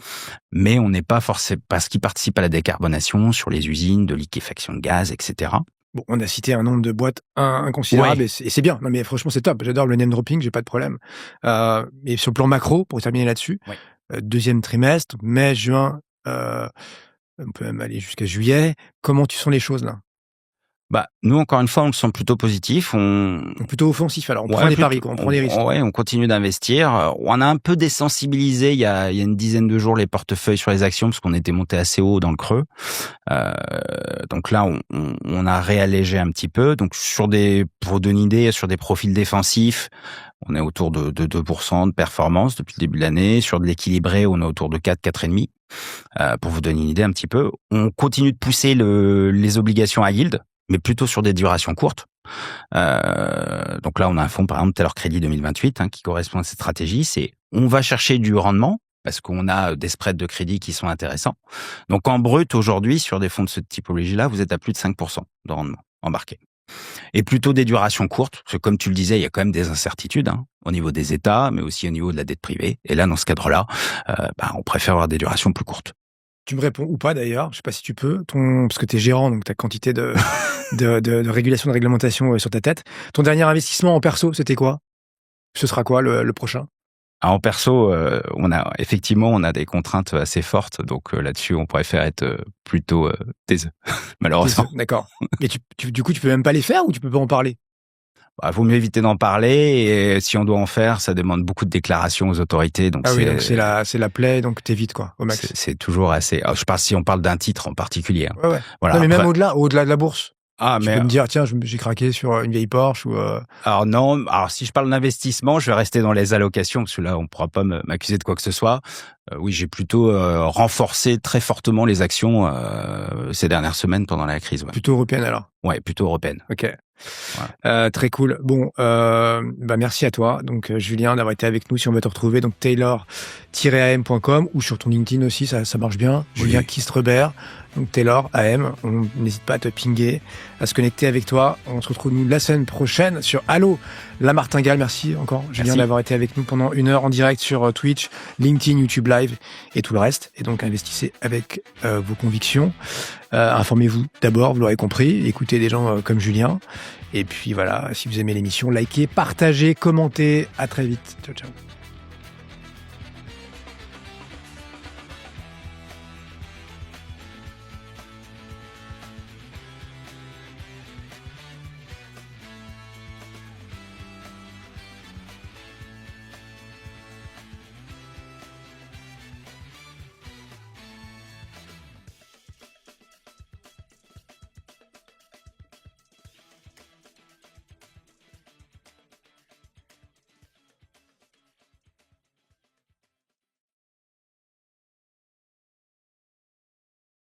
mais on n'est pas forcément parce qu'ils participent à la décarbonation sur les usines de liquéfaction de gaz, etc. Bon, on a cité un nombre de boîtes inconsidérable et c'est bien. Non, mais franchement, c'est top. J'adore le name dropping, j'ai pas de problème. Et sur le plan macro, pour terminer là-dessus, deuxième trimestre, mai, juin, on peut même aller jusqu'à juillet. Comment tu sens les choses là? Nous, encore une fois, on le sent plutôt positif. Donc plutôt offensif. Alors, on prend des paris, on prend des risques. On continue d'investir. On a un peu désensibilisé il y a une dizaine de jours les portefeuilles sur les actions parce qu'on était monté assez haut dans le creux. Donc là, on a réallégé un petit peu. Donc pour donner une idée, sur des profils défensifs, on est autour de 2% de performance depuis le début de l'année. Sur de l'équilibré, on est autour de 4,5%. Pour vous donner une idée un petit peu, on continue de pousser les obligations à yield, mais plutôt sur des durations courtes. Donc là, on a un fonds, par exemple, Taylor Credit 2028, qui correspond à cette stratégie. On va chercher du rendement parce qu'on a des spreads de crédit qui sont intéressants. Donc en brut, aujourd'hui, sur des fonds de cette typologie-là, vous êtes à plus de 5% de rendement embarqué. Et plutôt des durations courtes, parce que comme tu le disais, il y a quand même des incertitudes au niveau des États, mais aussi au niveau de la dette privée. Et là, dans ce cadre-là, on préfère avoir des durations plus courtes. Tu me réponds ou pas d'ailleurs, je sais pas si tu peux, parce que tu es gérant, donc ta quantité de régulation, de réglementation sur ta tête. Ton dernier investissement en perso, c'était quoi? Ce sera quoi le prochain? En perso, on a des contraintes assez fortes, donc là-dessus, on préfère être plutôt taiseux, malheureusement. D'accord. Et du coup, tu peux même pas les faire ou tu peux pas en parler? Vaut mieux éviter d'en parler, et si on doit en faire, ça demande beaucoup de déclarations aux autorités. Donc donc c'est la plaie, donc t'évites quoi, au max. C'est toujours assez. Alors, je parle si on parle d'un titre en particulier. Ouais. Voilà, non, mais même au-delà de la bourse. Tu peux me dire, tiens, j'ai craqué sur une vieille Porsche ou. Alors non. Alors si je parle d'investissement, je vais rester dans les allocations parce que là, on pourra pas m'accuser de quoi que ce soit. Oui, j'ai plutôt renforcé très fortement les actions ces dernières semaines pendant la crise. Ouais. Plutôt européenne alors. Ouais, plutôt européenne. Ok. Très cool. Bon, merci à toi, donc Julien, d'avoir été avec nous. Si on veut te retrouver, donc taylor-am.com ou sur ton LinkedIn aussi, ça marche bien. Oui. Julien Kistrebert, donc Taylor AM. On n'hésite pas à te pinguer, à se connecter avec toi. On se retrouve nous la semaine prochaine sur Allô la Martingale. Merci encore Julien d'avoir été avec nous pendant 1 heure en direct sur Twitch, LinkedIn, YouTube Live et tout le reste. Et donc investissez avec vos convictions. Informez-vous d'abord, vous l'aurez compris, écoutez des gens comme Julien. Et puis voilà, si vous aimez l'émission, likez, partagez, commentez. À très vite. Ciao, ciao.